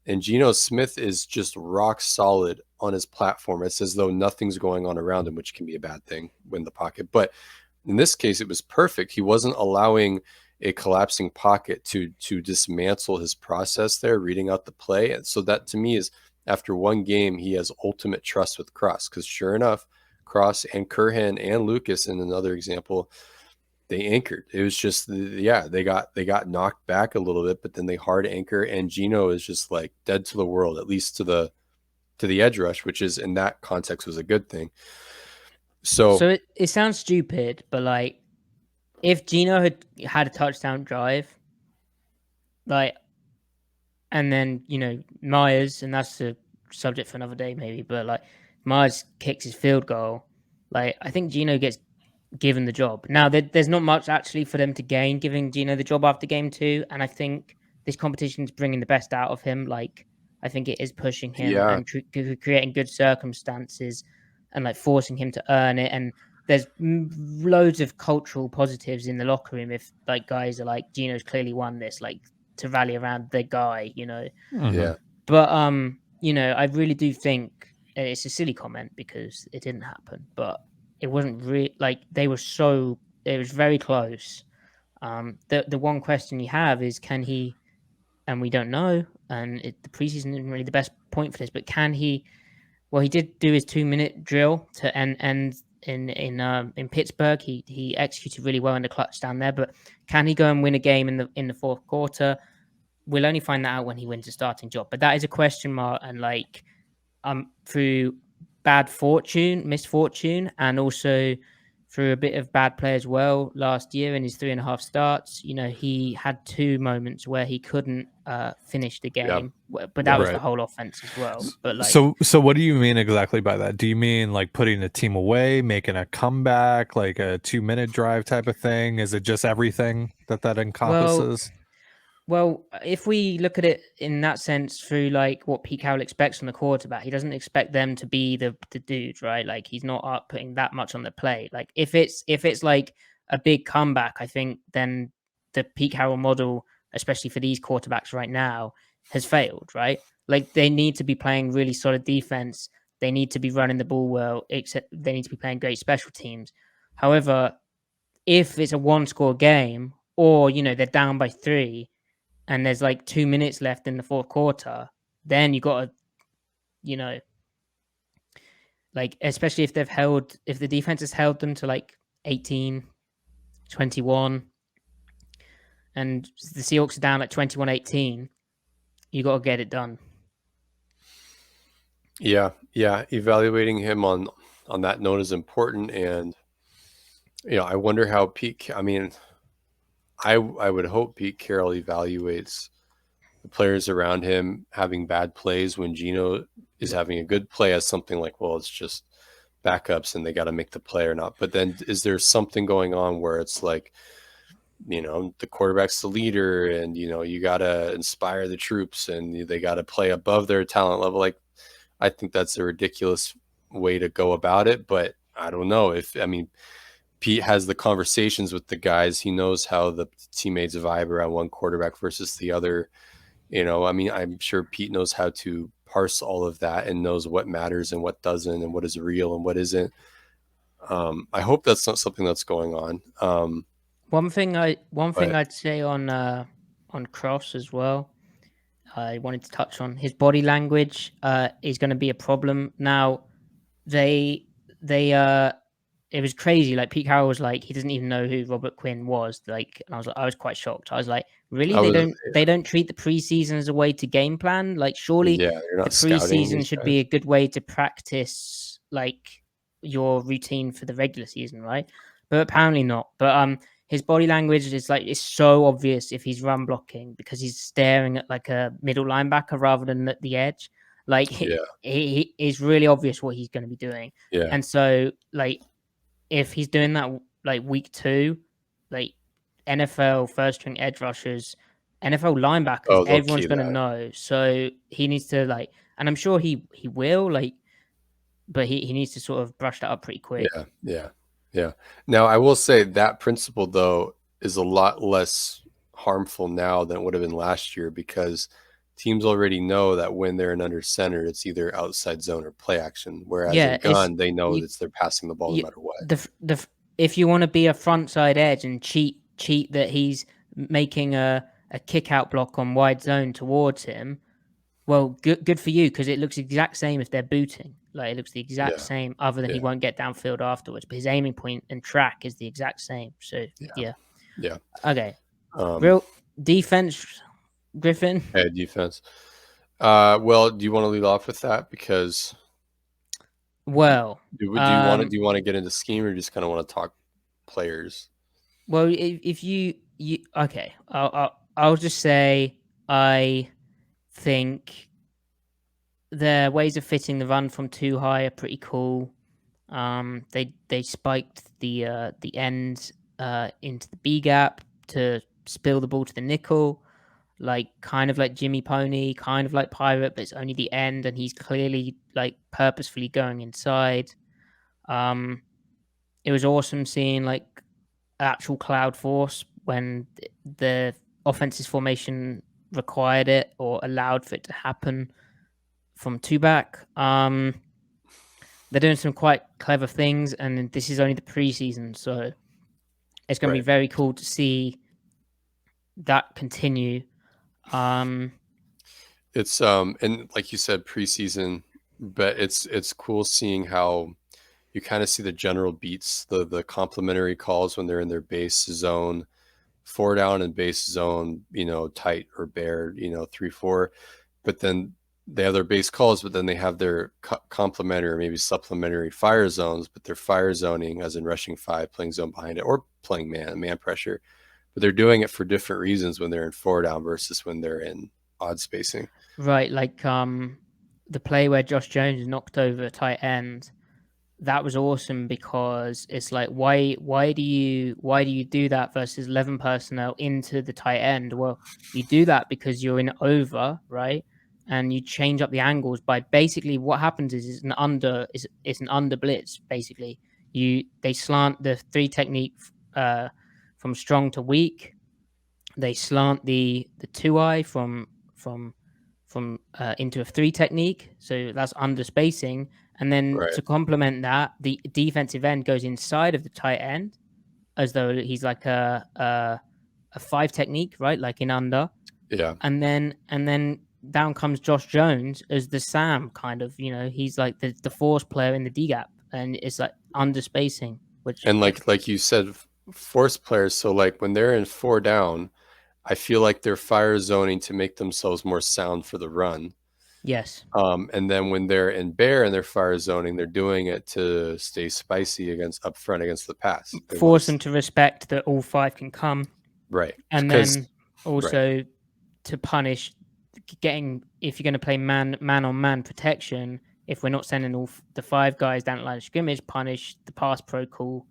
[SPEAKER 1] And Geno Smith is just rock solid on his platform. It's as though nothing's going on around him, which can be a bad thing when the pocket. But in this case, it was perfect. He wasn't allowing a collapsing pocket to dismantle his process there, reading out the play. And so that to me is, after one game, he has ultimate trust with Cross, because sure enough, Cross and Curhan and Lucas, in another example, they anchored. It was just, they got knocked back a little bit, but then they hard anchor, and Geno is just like dead to the world, at least to the edge rush, which is in that context was a good thing. So
[SPEAKER 3] it sounds stupid, but like if Geno had a touchdown drive, like, and then Myers, and that's a subject for another day maybe, but like Myers kicks his field goal, like I think Geno gets given the job. Now, there's not much actually for them to gain giving Geno the job after game 2, and I think this competition is bringing the best out of him. Like, I think it is pushing him and creating good circumstances and like forcing him to earn it. And there's loads of cultural positives in the locker room if like guys are like, Geno's clearly won this, like to rally around the guy,
[SPEAKER 1] Yeah.
[SPEAKER 3] But I really do think it's a silly comment because it didn't happen, but it wasn't really like it was very close. The one question you have is, can he, and we don't know, and the preseason isn't really the best point for this, but can he, well, he did do his 2-minute drill to end in Pittsburgh. He executed really well in the clutch down there, but can he go and win a game in the fourth quarter? We'll only find that out when he wins a starting job, but that is a question mark. And like, through misfortune, and also through a bit of bad play as well last year in his 3.5 starts, he had 2 moments where he couldn't finish the game, but that was the whole offense as well. But like,
[SPEAKER 4] so what do you mean exactly by that? Do you mean like putting a team away, making a comeback, like a 2-minute drive type of thing? Is it just everything that encompasses?
[SPEAKER 3] Well, if we look at it in that sense through like what Pete Carroll expects from the quarterback, he doesn't expect them to be the dude, right? Like he's not putting that much on the plate. Like if it's like a big comeback, I think then the Pete Carroll model, especially for these quarterbacks right now, has failed, right? Like they need to be playing really solid defense. They need to be running the ball well, except they need to be playing great special teams. However, if it's a 1-score game, or they're down by 3, and there's like 2 minutes left in the fourth quarter, then you got to, like, especially if the defense has held them to like 18, 21, and the Seahawks are down like 21-18, you got to get it done.
[SPEAKER 1] Yeah. Evaluating him on that note is important. And, I wonder how I would hope Pete Carroll evaluates the players around him having bad plays when Geno is having a good play as something like, well, it's just backups and they got to make the play or not. But then is there something going on where it's like, the quarterback's the leader and, you got to inspire the troops and they got to play above their talent level? Like, I think that's a ridiculous way to go about it. But I don't know Pete has the conversations with the guys. He knows how the teammates vibe around one quarterback versus the other. I'm sure Pete knows how to parse all of that and knows what matters and what doesn't and what is real and what isn't. I hope that's not something that's going on.
[SPEAKER 3] One thing I'd say on Cross as well, I wanted to touch on his body language is going to be a problem. Now, it was crazy. Like Pete Carroll was like, he doesn't even know who Robert Quinn was. Like, and I was quite shocked. I was like, really? They don't treat the preseason as a way to game plan? Like, surely
[SPEAKER 1] you're not
[SPEAKER 3] the preseason should be a good way to practice like your routine for the regular season, right? But apparently not. But his body language is like, it's so obvious if he's run blocking because he's staring at like a middle linebacker rather than at the edge. Like he is really obvious what he's going to be doing.
[SPEAKER 1] Yeah.
[SPEAKER 3] And so like, if he's doing that like week 2, like NFL first string edge rushers, NFL linebackers, everyone's going to know. So he needs to like, and I'm sure he will like, but he needs to sort of brush that up pretty quick.
[SPEAKER 1] Yeah. Yeah. Now, I will say that principle, though, is a lot less harmful now than it would have been last year because teams already know that when they're in under center, it's either outside zone or play action. Whereas in
[SPEAKER 3] Yeah, it's
[SPEAKER 1] gun, they know
[SPEAKER 3] you,
[SPEAKER 1] that they're passing the ball no
[SPEAKER 3] you
[SPEAKER 1] matter what.
[SPEAKER 3] if you want to be a front side edge and cheat that he's making a kick out block on wide zone towards him. Well, good for you because it looks the exact same if they're booting. Like it looks the exact
[SPEAKER 1] Yeah.
[SPEAKER 3] same, other than he
[SPEAKER 1] Yeah.
[SPEAKER 3] won't get downfield afterwards. But his aiming point and track is the exact same. So
[SPEAKER 1] Yeah.
[SPEAKER 3] yeah,
[SPEAKER 1] Yeah.
[SPEAKER 3] okay.
[SPEAKER 1] Um,
[SPEAKER 3] Real defense, Griffin.
[SPEAKER 1] defense. Well, do you want to lead off with that? Because
[SPEAKER 3] Well,
[SPEAKER 1] do you want to get into scheme or just kind of want to talk players?
[SPEAKER 3] well, if you okay, I'll just say I think their ways of fitting the run from too high are pretty cool. They spiked the end into the B gap to spill the ball to the nickel, like kind of like Jimmy Pony, kind of like Pirate, but it's only the end, and he's clearly like purposefully going inside. Um, it was awesome seeing like actual cloud force when the offensive formation required it or allowed for it to happen from two back. They're doing some quite clever things, and this is only the preseason, so it's going to be
[SPEAKER 1] Right.
[SPEAKER 3] very cool to see that continue.
[SPEAKER 1] It's and like you said, preseason, but it's cool seeing how you kind of see the general beats, the complementary calls when they're in their base zone, 4 down and base zone, tight or bare, 3-4, but then they have their base calls, but then they have their complementary or maybe supplementary fire zones, but they're fire zoning as in rushing 5, playing zone behind it, or playing man pressure, but they're doing it for different reasons when they're in 4 down versus when they're in odd spacing.
[SPEAKER 3] Right, like the play where Josh Jones knocked over a tight end, that was awesome because it's like why do you do that versus 11 personnel into the tight end? Well, you do that because you're in over, right? And you change up the angles by basically what happens is it's an under blitz basically. They slant the 3 technique from strong to weak. They slant the 2-eye from into a 3 technique, so that's under spacing. And then
[SPEAKER 1] Right.
[SPEAKER 3] to complement that, the defensive end goes inside of the tight end as though he's like a 5 technique, right? Like in under.
[SPEAKER 1] Yeah.
[SPEAKER 3] And then down comes Josh Jones as the Sam kind of, he's like the force player in the D gap, and it's like under spacing, which
[SPEAKER 1] And like you said, force players. So like when they're in 4 down, I feel like they're fire zoning to make themselves more sound for the run.
[SPEAKER 3] yes,
[SPEAKER 1] And then when they're in bear and they're fire zoning, they're doing it to stay spicy against up front against the pass. They want
[SPEAKER 3] force them to respect that all 5 can come,
[SPEAKER 1] right.
[SPEAKER 3] and
[SPEAKER 1] Because
[SPEAKER 3] then also to punish getting, if you're going to play man on man protection, if we're not sending all the 5 guys down the line of scrimmage, punish the pass pro call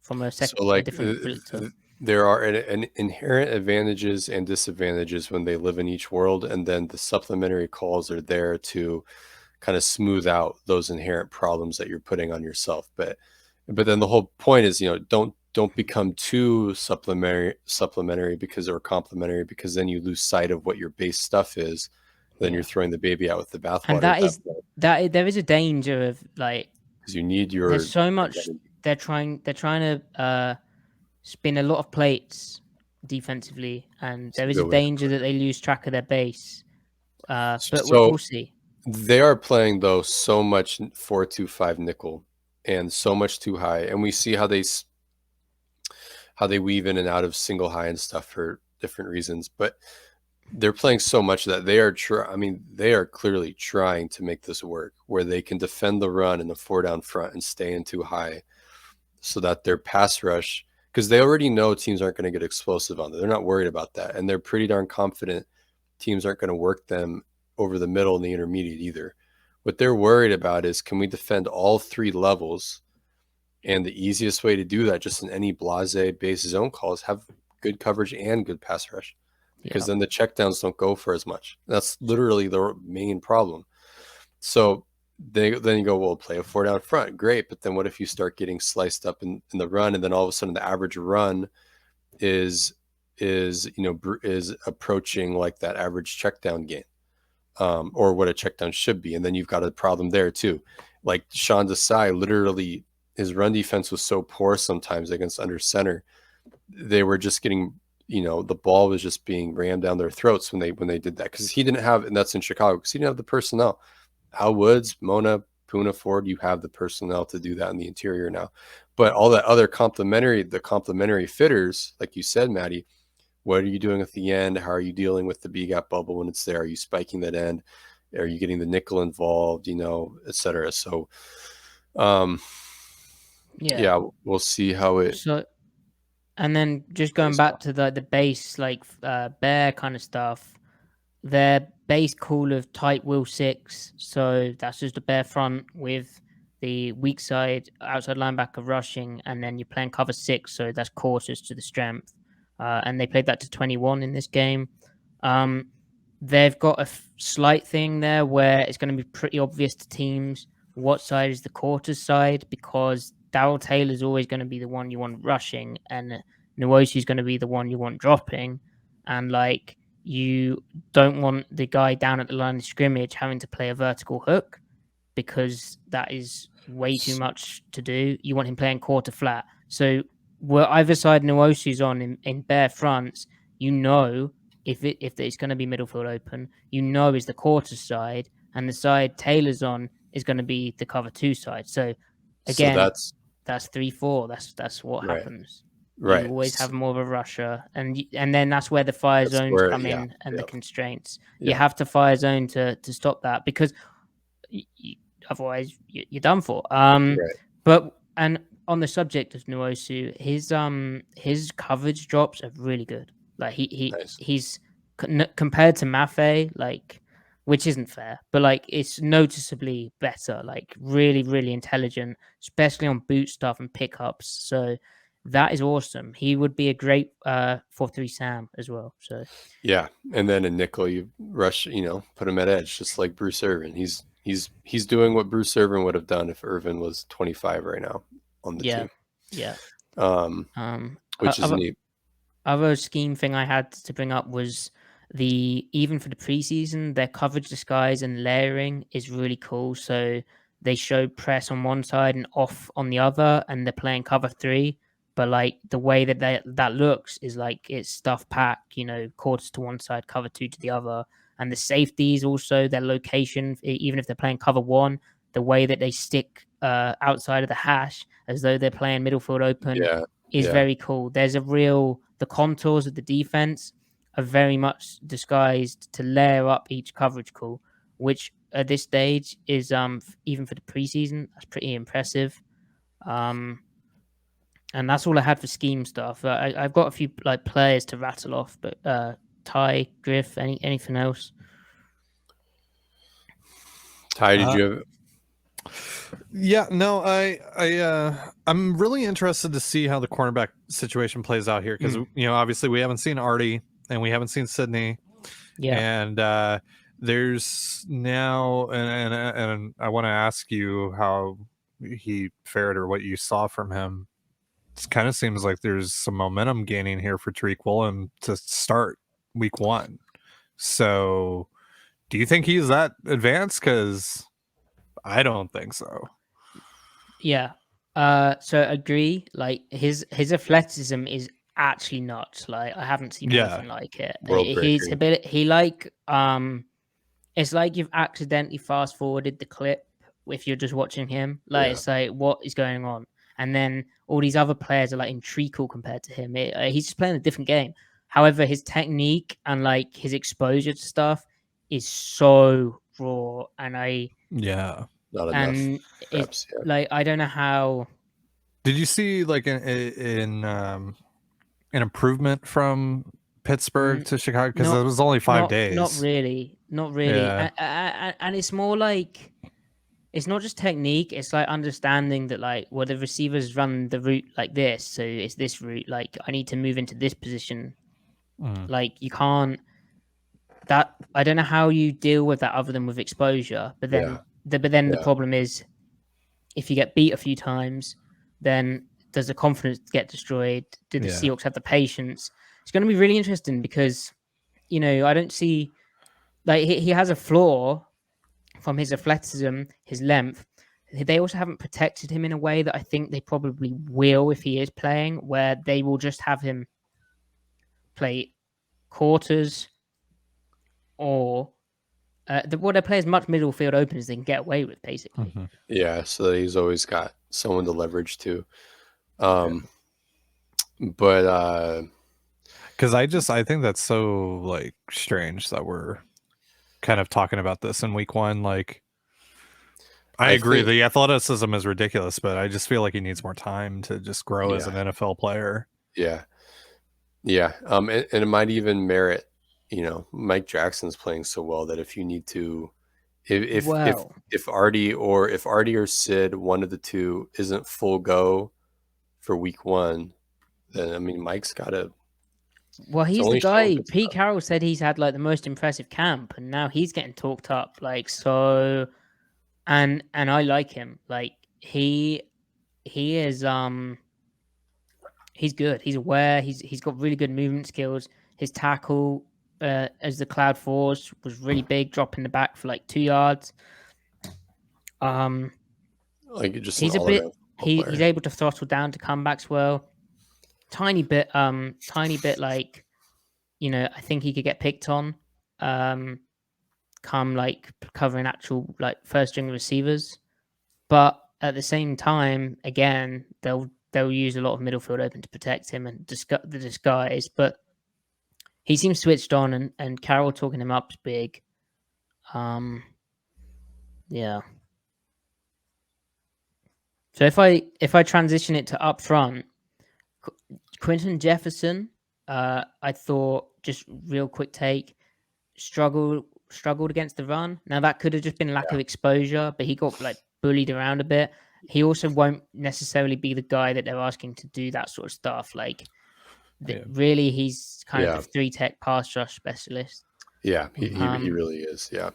[SPEAKER 3] from a different blitzer.
[SPEAKER 1] there are an inherent advantages and disadvantages when they live in each world, and then the supplementary calls are there to kind of smooth out those inherent problems that you're putting on yourself. But then the whole point is, don't become too supplementary because or complementary, because then you lose sight of what your base stuff is. Then you're throwing the baby out with the bathwater.
[SPEAKER 3] And there is a danger of like,
[SPEAKER 1] because you need your.
[SPEAKER 3] there's so much they're trying to spin a lot of plates defensively, and there is a danger that they lose track of their base. But we'll see.
[SPEAKER 1] They are playing though so much 4-2-5 nickel and so much too high, and we see how they weave in and out of single high and stuff for different reasons. But they're playing so much that they are they are clearly trying to make this work, where they can defend the run in the 4-down front and stay in too high, so that their pass rush, because they already know teams aren't going to get explosive on them. They're not worried about that, and they're pretty darn confident teams aren't going to work them over the middle and the intermediate either. What they're worried about is, can we defend all 3 levels? And the easiest way to do that, just in any blase base zone call, is have good coverage and good pass rush, because then the checkdowns don't go for as much. That's literally the main problem. So then you go, well, play a 4 down front, great. But then what if you start getting sliced up in the run, and then all of a sudden the average run is approaching like that average check down game, or what a check down should be, and then you've got a problem there too. Like Sean Desai, literally his run defense was so poor sometimes against under center. They were just getting, the ball was just being rammed down their throats when they did that, because he didn't have, and that's in Chicago, because he didn't have the personnel. Al Woods, Mona, Puna, Ford, you have the personnel to do that in the interior now. But all that other complementary fitters, like you said, Maddie, what are you doing at the end? How are you dealing with the B gap bubble when it's there? Are you spiking that end? Are you getting the nickel involved, et cetera? So, yeah, we'll see how it.
[SPEAKER 3] So, and then just going back to the base, like bear kind of stuff, their base call of tight will 6. So that's just a bear front with the weak side outside linebacker rushing, and then you're playing cover 6. So that's cautious to the strength. And they played that to 21 in this game. They've got a slight thing there where it's going to be pretty obvious to teams what side is the quarters side, because Darryl Taylor's always going to be the one you want rushing, and Nwosi's going to be the one you want dropping. And like, you don't want the guy down at the line of scrimmage having to play a vertical hook, because that is way too much to do. You want him playing quarter flat. So where either side Nwosi's on in bare fronts, if it's going to be middle field open, is the quarter side, and the side Taylor's on is going to be the cover 2 side. So again, that's 3-4. That's what happens.
[SPEAKER 1] Right.
[SPEAKER 3] You always have more of a rusher, and then that's where the fire zones come in, and the constraints. You have to fire zone to stop that, because otherwise you're done for. But and on the subject of Nwosu, his coverage drops are really good. Like he's compared to Mafe, like, which isn't fair, but like it's noticeably better. Like really, really intelligent, especially on boot stuff and pickups. So that is awesome. He would be a great 4-3 Sam as well. So
[SPEAKER 1] yeah, and then in nickel, you rush, put him at edge, just like Bruce Irvin. He's doing what Bruce Irvin would have done if Irvin was 25 right now on the team.
[SPEAKER 3] Yeah.
[SPEAKER 1] Which is neat.
[SPEAKER 3] Other scheme thing I had to bring up was even for the preseason, their coverage disguise and layering is really cool. So they show press on one side and off on the other, and they're playing cover 3. But like the way that looks is like it's stuff pack, quarters to one side, cover 2 to the other. And the safeties also, their location, even if they're playing cover 1, the way that they stick outside of the hash as though they're playing middle field open is very cool. The contours of the defense are very much disguised to layer up each coverage call, which at this stage is even for the preseason, that's pretty impressive. And that's all I had for scheme stuff. I've got a few like players to rattle off, but Ty, Griff, anything else?
[SPEAKER 1] Ty, did you have?
[SPEAKER 4] Yeah, no, I'm really interested to see how the cornerback situation plays out here, because obviously we haven't seen Artie and we haven't seen Sydney, and there's now and I want to ask you how he fared or what you saw from him. It kind of seems like there's some momentum gaining here for Tariq Woolen to start week 1. So, do you think he's that advanced? Because I don't think so.
[SPEAKER 3] Yeah. So agree. Like his athleticism is actually nuts. Like I haven't seen anything like it. His ability, it's like you've accidentally fast forwarded the clip if you're just watching him. Like it's like, what is going on? And then all these other players are like in treacle compared to him. He's just playing a different game. However, his technique and like his exposure to stuff is so raw, and
[SPEAKER 1] not enough reps,
[SPEAKER 3] like I don't know how.
[SPEAKER 4] Did you see like an improvement from Pittsburgh to Chicago? Because it was only 5 days.
[SPEAKER 3] Not really.
[SPEAKER 4] Yeah.
[SPEAKER 3] And it's more like, it's not just technique. It's like understanding that like, well, the receivers run the route like this, so it's this route. Like I need to move into this position. Like you can't. I don't know how you deal with that other than with exposure. But then but then the problem is, if you get beat a few times, then does the confidence get destroyed? Do the Seahawks have the patience? It's going to be really interesting because, I don't see, like, he has a flaw from his athleticism, his length. They also haven't protected him in a way that I think they probably will if he is playing, where they will just have him play quarters or they play as much middle field open as they can get away with, basically.
[SPEAKER 4] Mm-hmm.
[SPEAKER 1] Yeah, so that he's always got someone to leverage to. But
[SPEAKER 4] because I think that's so like strange that we're kind of talking about this in week one. Like, I agree, the athleticism is ridiculous, but I just feel like he needs more time to just grow as an NFL player.
[SPEAKER 1] Yeah. And it might even merit, Mike Jackson's playing so well that if you need to, if Artie or Sid, one of the two, isn't full go for week one, then I mean Mike's got to.
[SPEAKER 3] Well, he's the guy. Pete Carroll said he's had like the most impressive camp, and now he's getting talked up. Like, so, and I like him. Like, he is he's good. He's aware. He's got really good movement skills. His tackle as the Cloud Force was really big, dropping the back for like 2 yards.
[SPEAKER 1] Like just
[SPEAKER 3] he's he's able to throttle down to comebacks well. Tiny bit like, I think he could get picked on, come like covering actual like first string receivers, but at the same time, again, they'll use a lot of middle field open to protect him and the disguise. But he seems switched on, and Carroll talking him up is big. Yeah. So if I transition it to up front, Quentin Jefferson, I thought, just real quick take, struggled against the run. Now that could have just been lack of exposure, but he got like bullied around a bit. He also won't necessarily be the guy that they're asking to do that sort of stuff. Like, really, he's kind of the 3-tech pass rush specialist.
[SPEAKER 1] Yeah, he really is. Yeah.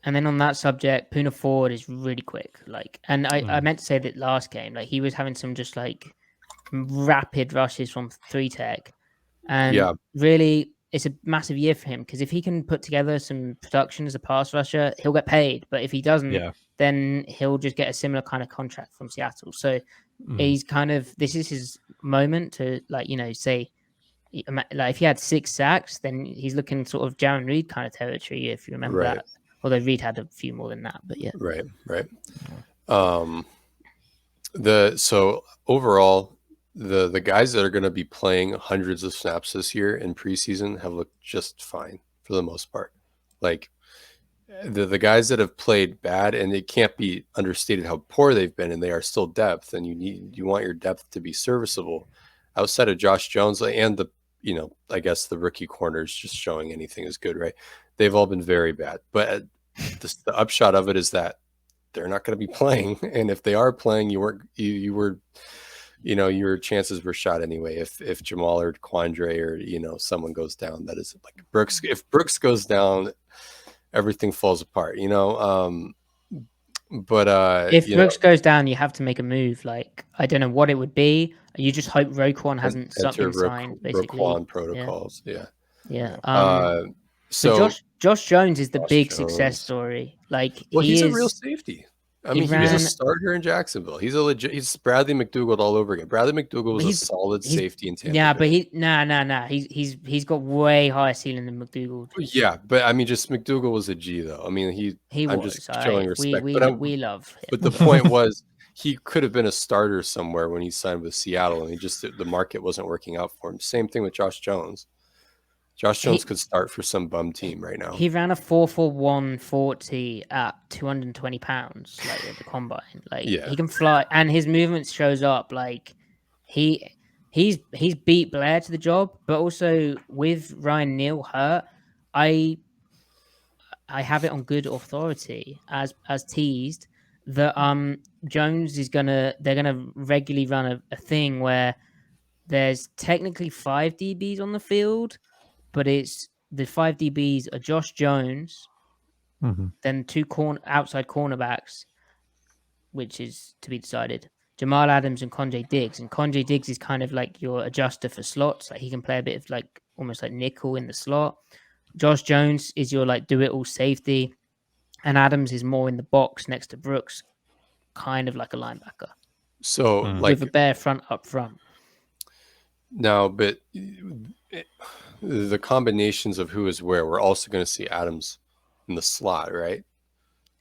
[SPEAKER 3] And then on that subject, Poona Ford is really quick. Like, and I meant to say that last game, like he was having some just like rapid rushes from 3-tech, and really, it's a massive year for him because if he can put together some production as a pass rusher, he'll get paid. But if he doesn't, then he'll just get a similar kind of contract from Seattle. So he's kind of, this is his moment to, like, say, like if he had 6 sacks, then he's looking sort of Jaron Reed kind of territory, if you remember that. Although Reed had a few more than that, but yeah.
[SPEAKER 1] Right. So overall, the guys that are going to be playing hundreds of snaps this year in preseason have looked just fine for the most part. Like the guys that have played bad, and it can't be understated how poor they've been, and they are still depth, and you want your depth to be serviceable. Outside of Josh Jones and the, I guess the rookie corners just showing anything is good, right? They've all been very bad. But the upshot of it is that they're not going to be playing, and if they are playing, your chances were shot anyway. If Jamal or Quandre or someone goes down, that is like Brooks. If Brooks goes down, everything falls apart. But
[SPEAKER 3] if Brooks goes down, you have to make a move. Like, I don't know what it would be. You just hope Roquan hasn't been signed. Basically,
[SPEAKER 1] Roquan protocols.
[SPEAKER 3] Yeah. So Josh Jones is the big success story. Like,
[SPEAKER 1] he's a real safety. I mean, he was a starter in Jacksonville. He's Bradley McDougald all over again. Bradley McDougald was a solid safety in Tampa.
[SPEAKER 3] Yeah, but he's got way higher ceiling than McDougald.
[SPEAKER 1] Yeah, but I mean, just McDougald was a G though. I mean, I'm just showing respect.
[SPEAKER 3] We love him.
[SPEAKER 1] But the point was, he could have been a starter somewhere when he signed with Seattle, and the market wasn't working out for him. Same thing with Josh Jones. Josh Jones could start for some bum team right now.
[SPEAKER 3] He ran a 4.41 40 at 220 pounds, like at the combine. Like, he can fly, and his movement shows up. Like, he's beat Blair to the job, but also with Ryan Neal hurt, I have it on good authority as teased that Jones they're gonna regularly run a thing where there's technically 5 DBs on the field, but it's the 5 DBs are Josh Jones, then two outside cornerbacks, which is to be decided. Jamal Adams and Conjay Diggs. And Conjay Diggs is kind of like your adjuster for slots. Like he can play a bit of like almost like nickel in the slot. Josh Jones is your like do-it-all safety. And Adams is more in the box next to Brooks, kind of like a linebacker.
[SPEAKER 1] So
[SPEAKER 3] with a bare front up front.
[SPEAKER 1] Now, but the combinations of who is where, we're also going to see Adams in the slot, right?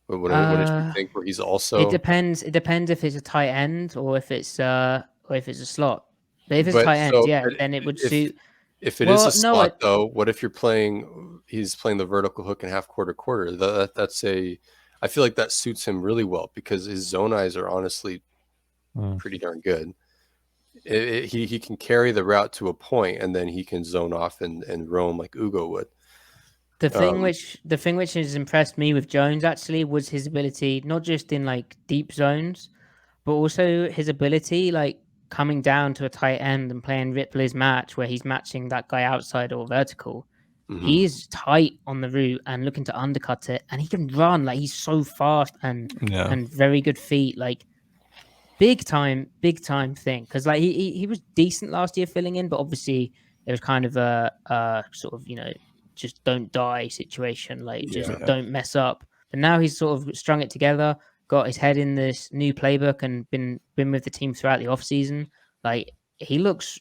[SPEAKER 1] What did you think? Where he's also
[SPEAKER 3] it depends if it's a tight end or if it's a slot. But if it's tight end, then it would suit.
[SPEAKER 1] If it is a slot, though, what if he's playing the vertical hook in half quarter? I feel like that suits him really well because his zone eyes are honestly pretty darn good. He can carry the route to a point and then he can zone off and roam like Ugo would.
[SPEAKER 3] The thing which has impressed me with Jones actually was his ability, not just in like deep zones, but also his ability like coming down to a tight end and playing Ripley's match where he's matching that guy outside or vertical. He's tight on the route and looking to undercut it, and he can run. Like he's so fast and very good feet. Like big time thing. Because like he was decent last year filling in, but obviously it was kind of a sort of just don't die situation. Like just don't mess up. But now he's sort of strung it together, got his head in this new playbook, and been with the team throughout the offseason. Like he looks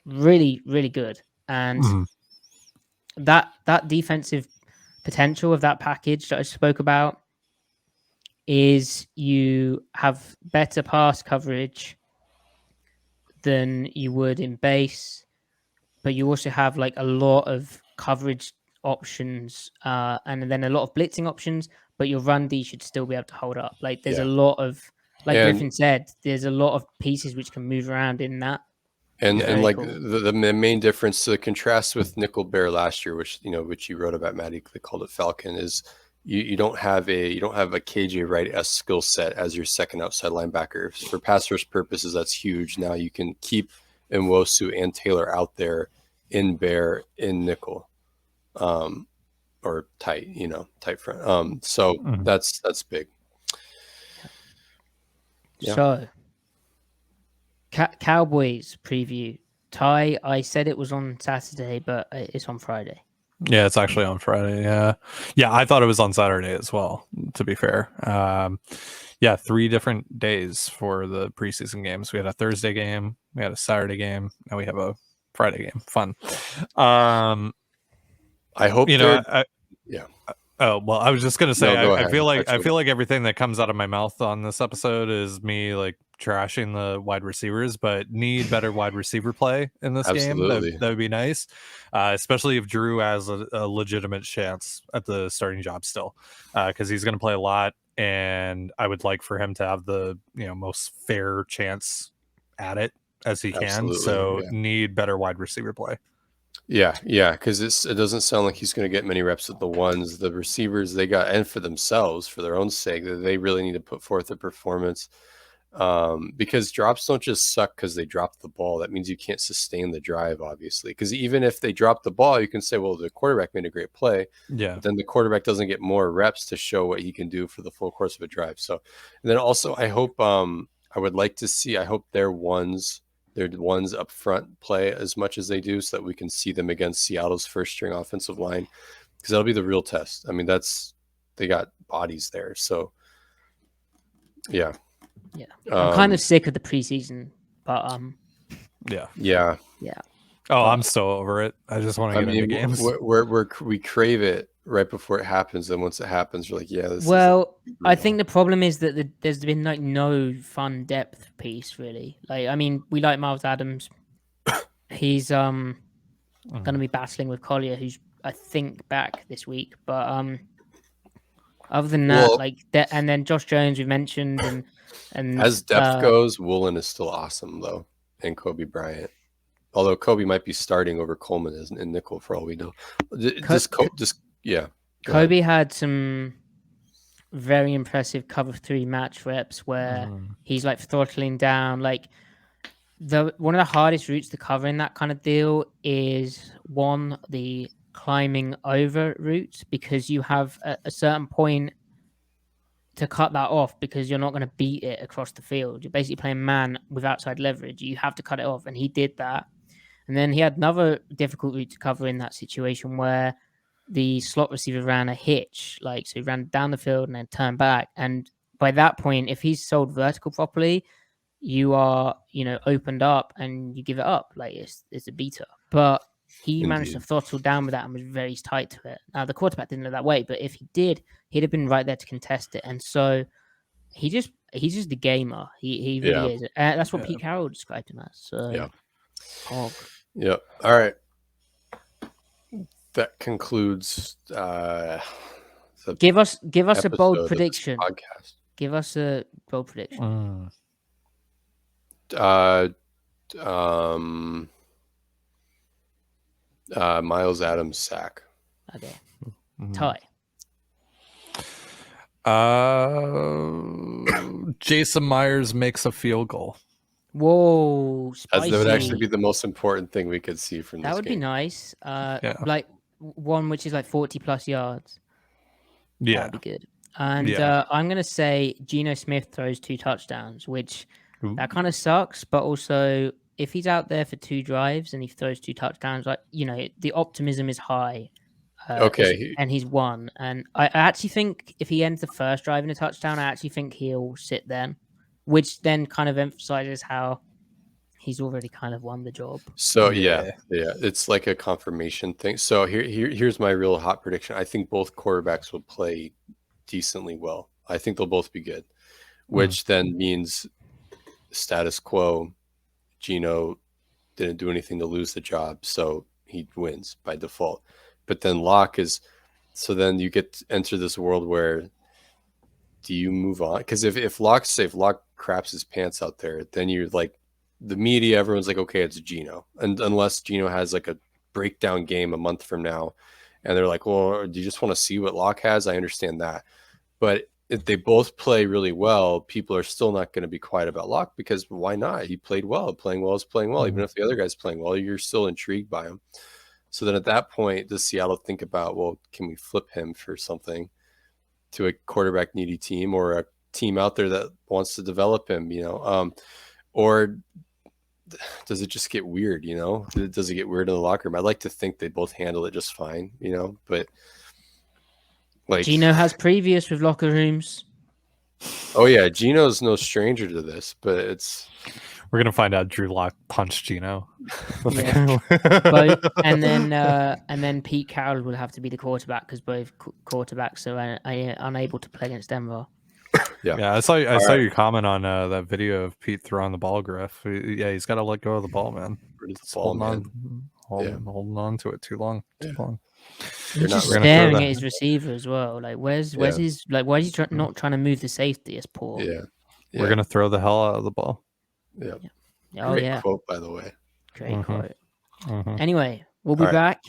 [SPEAKER 3] really, really good. And that defensive potential of that package that I spoke about is you have better pass coverage than you would in base, but you also have like a lot of coverage options and then a lot of blitzing options, but your run D should still be able to hold up. Like there's a lot of, like Griffin said, there's a lot of pieces which can move around in that.
[SPEAKER 1] And like cool. the main difference, the contrast with Nickel Bear last year, which you wrote about, Maddie, they called it Falcon, is you don't have a KJ Wright-esque skill set as your second outside linebacker. For pass rush purposes, that's huge. Now you can keep Nwosu and Taylor out there in Bear, in Nickel, or tight front. So that's big.
[SPEAKER 3] Yeah. So Cowboys preview. Ty, I said it was on Saturday, but it's on Friday.
[SPEAKER 4] Yeah, it's actually on Friday. Yeah, I thought it was on Saturday as well, to be fair. 3 different days for the preseason games. We had a Thursday game, we had a Saturday game, now we have a Friday game. Fun.
[SPEAKER 1] I hope
[SPEAKER 4] Oh, well, I was just gonna say, I feel like everything that comes out of my mouth on this episode is me like trashing the wide receivers, but need better wide receiver play in this game. That would be nice, especially if Drew has a legitimate chance at the starting job still, because he's going to play a lot, and I would like for him to have the most fair chance at it as he can. So need better wide receiver play.
[SPEAKER 1] Yeah, because it doesn't sound like he's going to get many reps with the ones. The receivers they got, and for themselves, for their own sake, that they really need to put forth a performance, because drops don't just suck because they dropped the ball. That means you can't sustain the drive, obviously, because even if they drop the ball, you can say, well, the quarterback made a great play.
[SPEAKER 4] Yeah.
[SPEAKER 1] But then the quarterback doesn't get more reps to show what he can do for the full course of a drive. So, and then also, I hope I would like to see. I hope their ones up front play as much as they do, so that we can see them against Seattle's first string offensive line, because that'll be the real test. I mean, they got bodies there. So yeah.
[SPEAKER 3] I'm kind of sick of the preseason, but
[SPEAKER 1] yeah.
[SPEAKER 4] Oh, I'm so over it. I just want to get into games.
[SPEAKER 1] We crave it right before it happens, and once it happens, we're like,
[SPEAKER 3] I think the problem is that there's been like no fun depth piece really. Like, I mean, we like Miles Adams. He's going to be battling with Collier, who's I think back this week. But other than that, and then Josh Jones we mentioned, and
[SPEAKER 1] as depth goes, Woolen is still awesome though, and Kobe Bryant. Although Kobe might be starting over Coleman in nickel for all we know.
[SPEAKER 3] Kobe had some very impressive cover 3 match reps where he's like throttling down. Like one of the hardest routes to cover in that kind of deal is one, the climbing over route because you have a certain point to cut that off because you're not going to beat it across the field. You're basically playing man with outside leverage. You have to cut it off, and he did that. And then he had another difficult route to cover in that situation where the slot receiver ran a hitch, so he ran down the field and then turned back. And by that point, if he's sold vertical properly, you are, opened up and you give it up. It's a beater. But he managed to throttle down with that and was very tight to it. Now, the quarterback didn't know that way, but if he did, he'd have been right there to contest it. And so he's just a gamer. He really is. That's what Pete Carroll described him as. So, hog.
[SPEAKER 1] Yep. All right. That concludes
[SPEAKER 3] give us a bold prediction.
[SPEAKER 1] Podcast.
[SPEAKER 3] Give us a bold prediction.
[SPEAKER 1] Miles Adams sack.
[SPEAKER 3] Okay. Ty.
[SPEAKER 4] Jason Myers makes a field goal.
[SPEAKER 3] Whoa, spicy.
[SPEAKER 1] That would actually be the most important thing we could see from this game.
[SPEAKER 3] That would be nice. Like one which is like 40 plus yards.
[SPEAKER 4] Yeah.
[SPEAKER 3] That'd be good. And I'm going to say Geno Smith throws 2 touchdowns, which that kind of sucks. But also, if he's out there for 2 drives and he throws 2 touchdowns, the optimism is high.
[SPEAKER 1] Okay.
[SPEAKER 3] And he's won. And I actually think if he ends the first drive in a touchdown, I actually think he'll sit then, which then kind of emphasizes how he's already kind of won the job.
[SPEAKER 1] So yeah, it's like a confirmation thing. So here's my real hot prediction. I think both quarterbacks will play decently well. I think they'll both be good, which then means status quo. Geno didn't do anything to lose the job, so he wins by default. But then Locke is, so then you enter this world where do you move on? Because if Locke craps his pants out there, then you're like, the media, everyone's like, okay, it's Geno. And unless Geno has like a breakdown game a month from now, and they're like, well, do you just want to see what Locke has? I understand that. But if they both play really well, people are still not going to be quiet about Locke because why not? He played well. Playing well is playing well. Even if the other guy's playing well, you're still intrigued by him. So then at that point, does Seattle think about, well, can we flip him for something to a quarterback needy team or a team out there that wants to develop him, or does it just get weird? Does it get weird in the locker room? I'd like to think they both handle it just fine, but like
[SPEAKER 3] Geno has previous with locker rooms.
[SPEAKER 1] Oh yeah, Geno's no stranger to this, but
[SPEAKER 4] we're gonna find out Drew Lock punched Geno.
[SPEAKER 3] Yeah. and then Pete Carroll will have to be the quarterback because both quarterbacks are unable to play against Denver.
[SPEAKER 4] Yeah. I saw your comment on that video of Pete throwing the ball, Griff. Yeah, he's got to let go of the ball, man. Holding on to it too long.
[SPEAKER 3] He's just staring at his receiver as well. Like, where's his? Like, why is he not trying to move the safety? It's poor.
[SPEAKER 1] Yeah.
[SPEAKER 4] We're gonna throw the hell out of the ball.
[SPEAKER 1] Yeah.
[SPEAKER 3] Oh,
[SPEAKER 1] Great quote, by the way.
[SPEAKER 3] Great quote. Anyway, we'll be back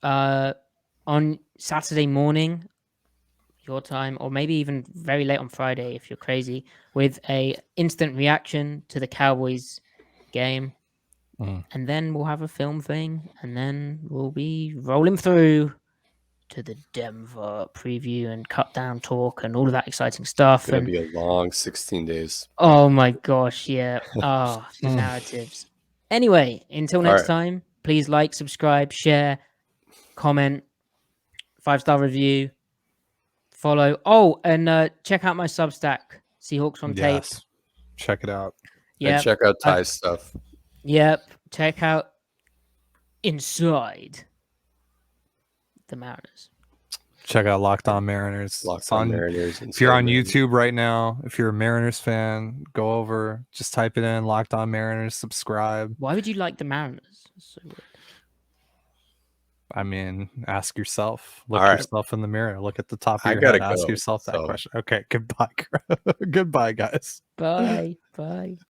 [SPEAKER 3] on Saturday morning, your time, or maybe even very late on Friday if you're crazy, with a instant reaction to the Cowboys game. And then we'll have a film thing, and then we'll be rolling through to the Denver preview and cut down talk and all of that exciting stuff.
[SPEAKER 1] It's going to be a long 16 days.
[SPEAKER 3] Oh my gosh, yeah. Oh, the narratives. Anyway, until next time, please like, subscribe, share, comment, 5-star review, follow. Oh, and check out my Substack, Seahawks on Tape.
[SPEAKER 4] Check it out.
[SPEAKER 1] Yeah. Check out Ty's stuff.
[SPEAKER 3] Yep. Check out Inside the Mariners.
[SPEAKER 4] Check out Locked On Mariners.
[SPEAKER 1] Locked On Mariners.
[SPEAKER 4] If you're on YouTube right now, if you're a Mariners fan, go over, just type it in, Locked On Mariners, subscribe.
[SPEAKER 3] Why would you like the Mariners? That's so weird.
[SPEAKER 4] I mean, ask yourself. Look yourself in the mirror. Look at the top of your head. Ask yourself that question. Okay, goodbye. Goodbye, guys.
[SPEAKER 3] Bye. Bye.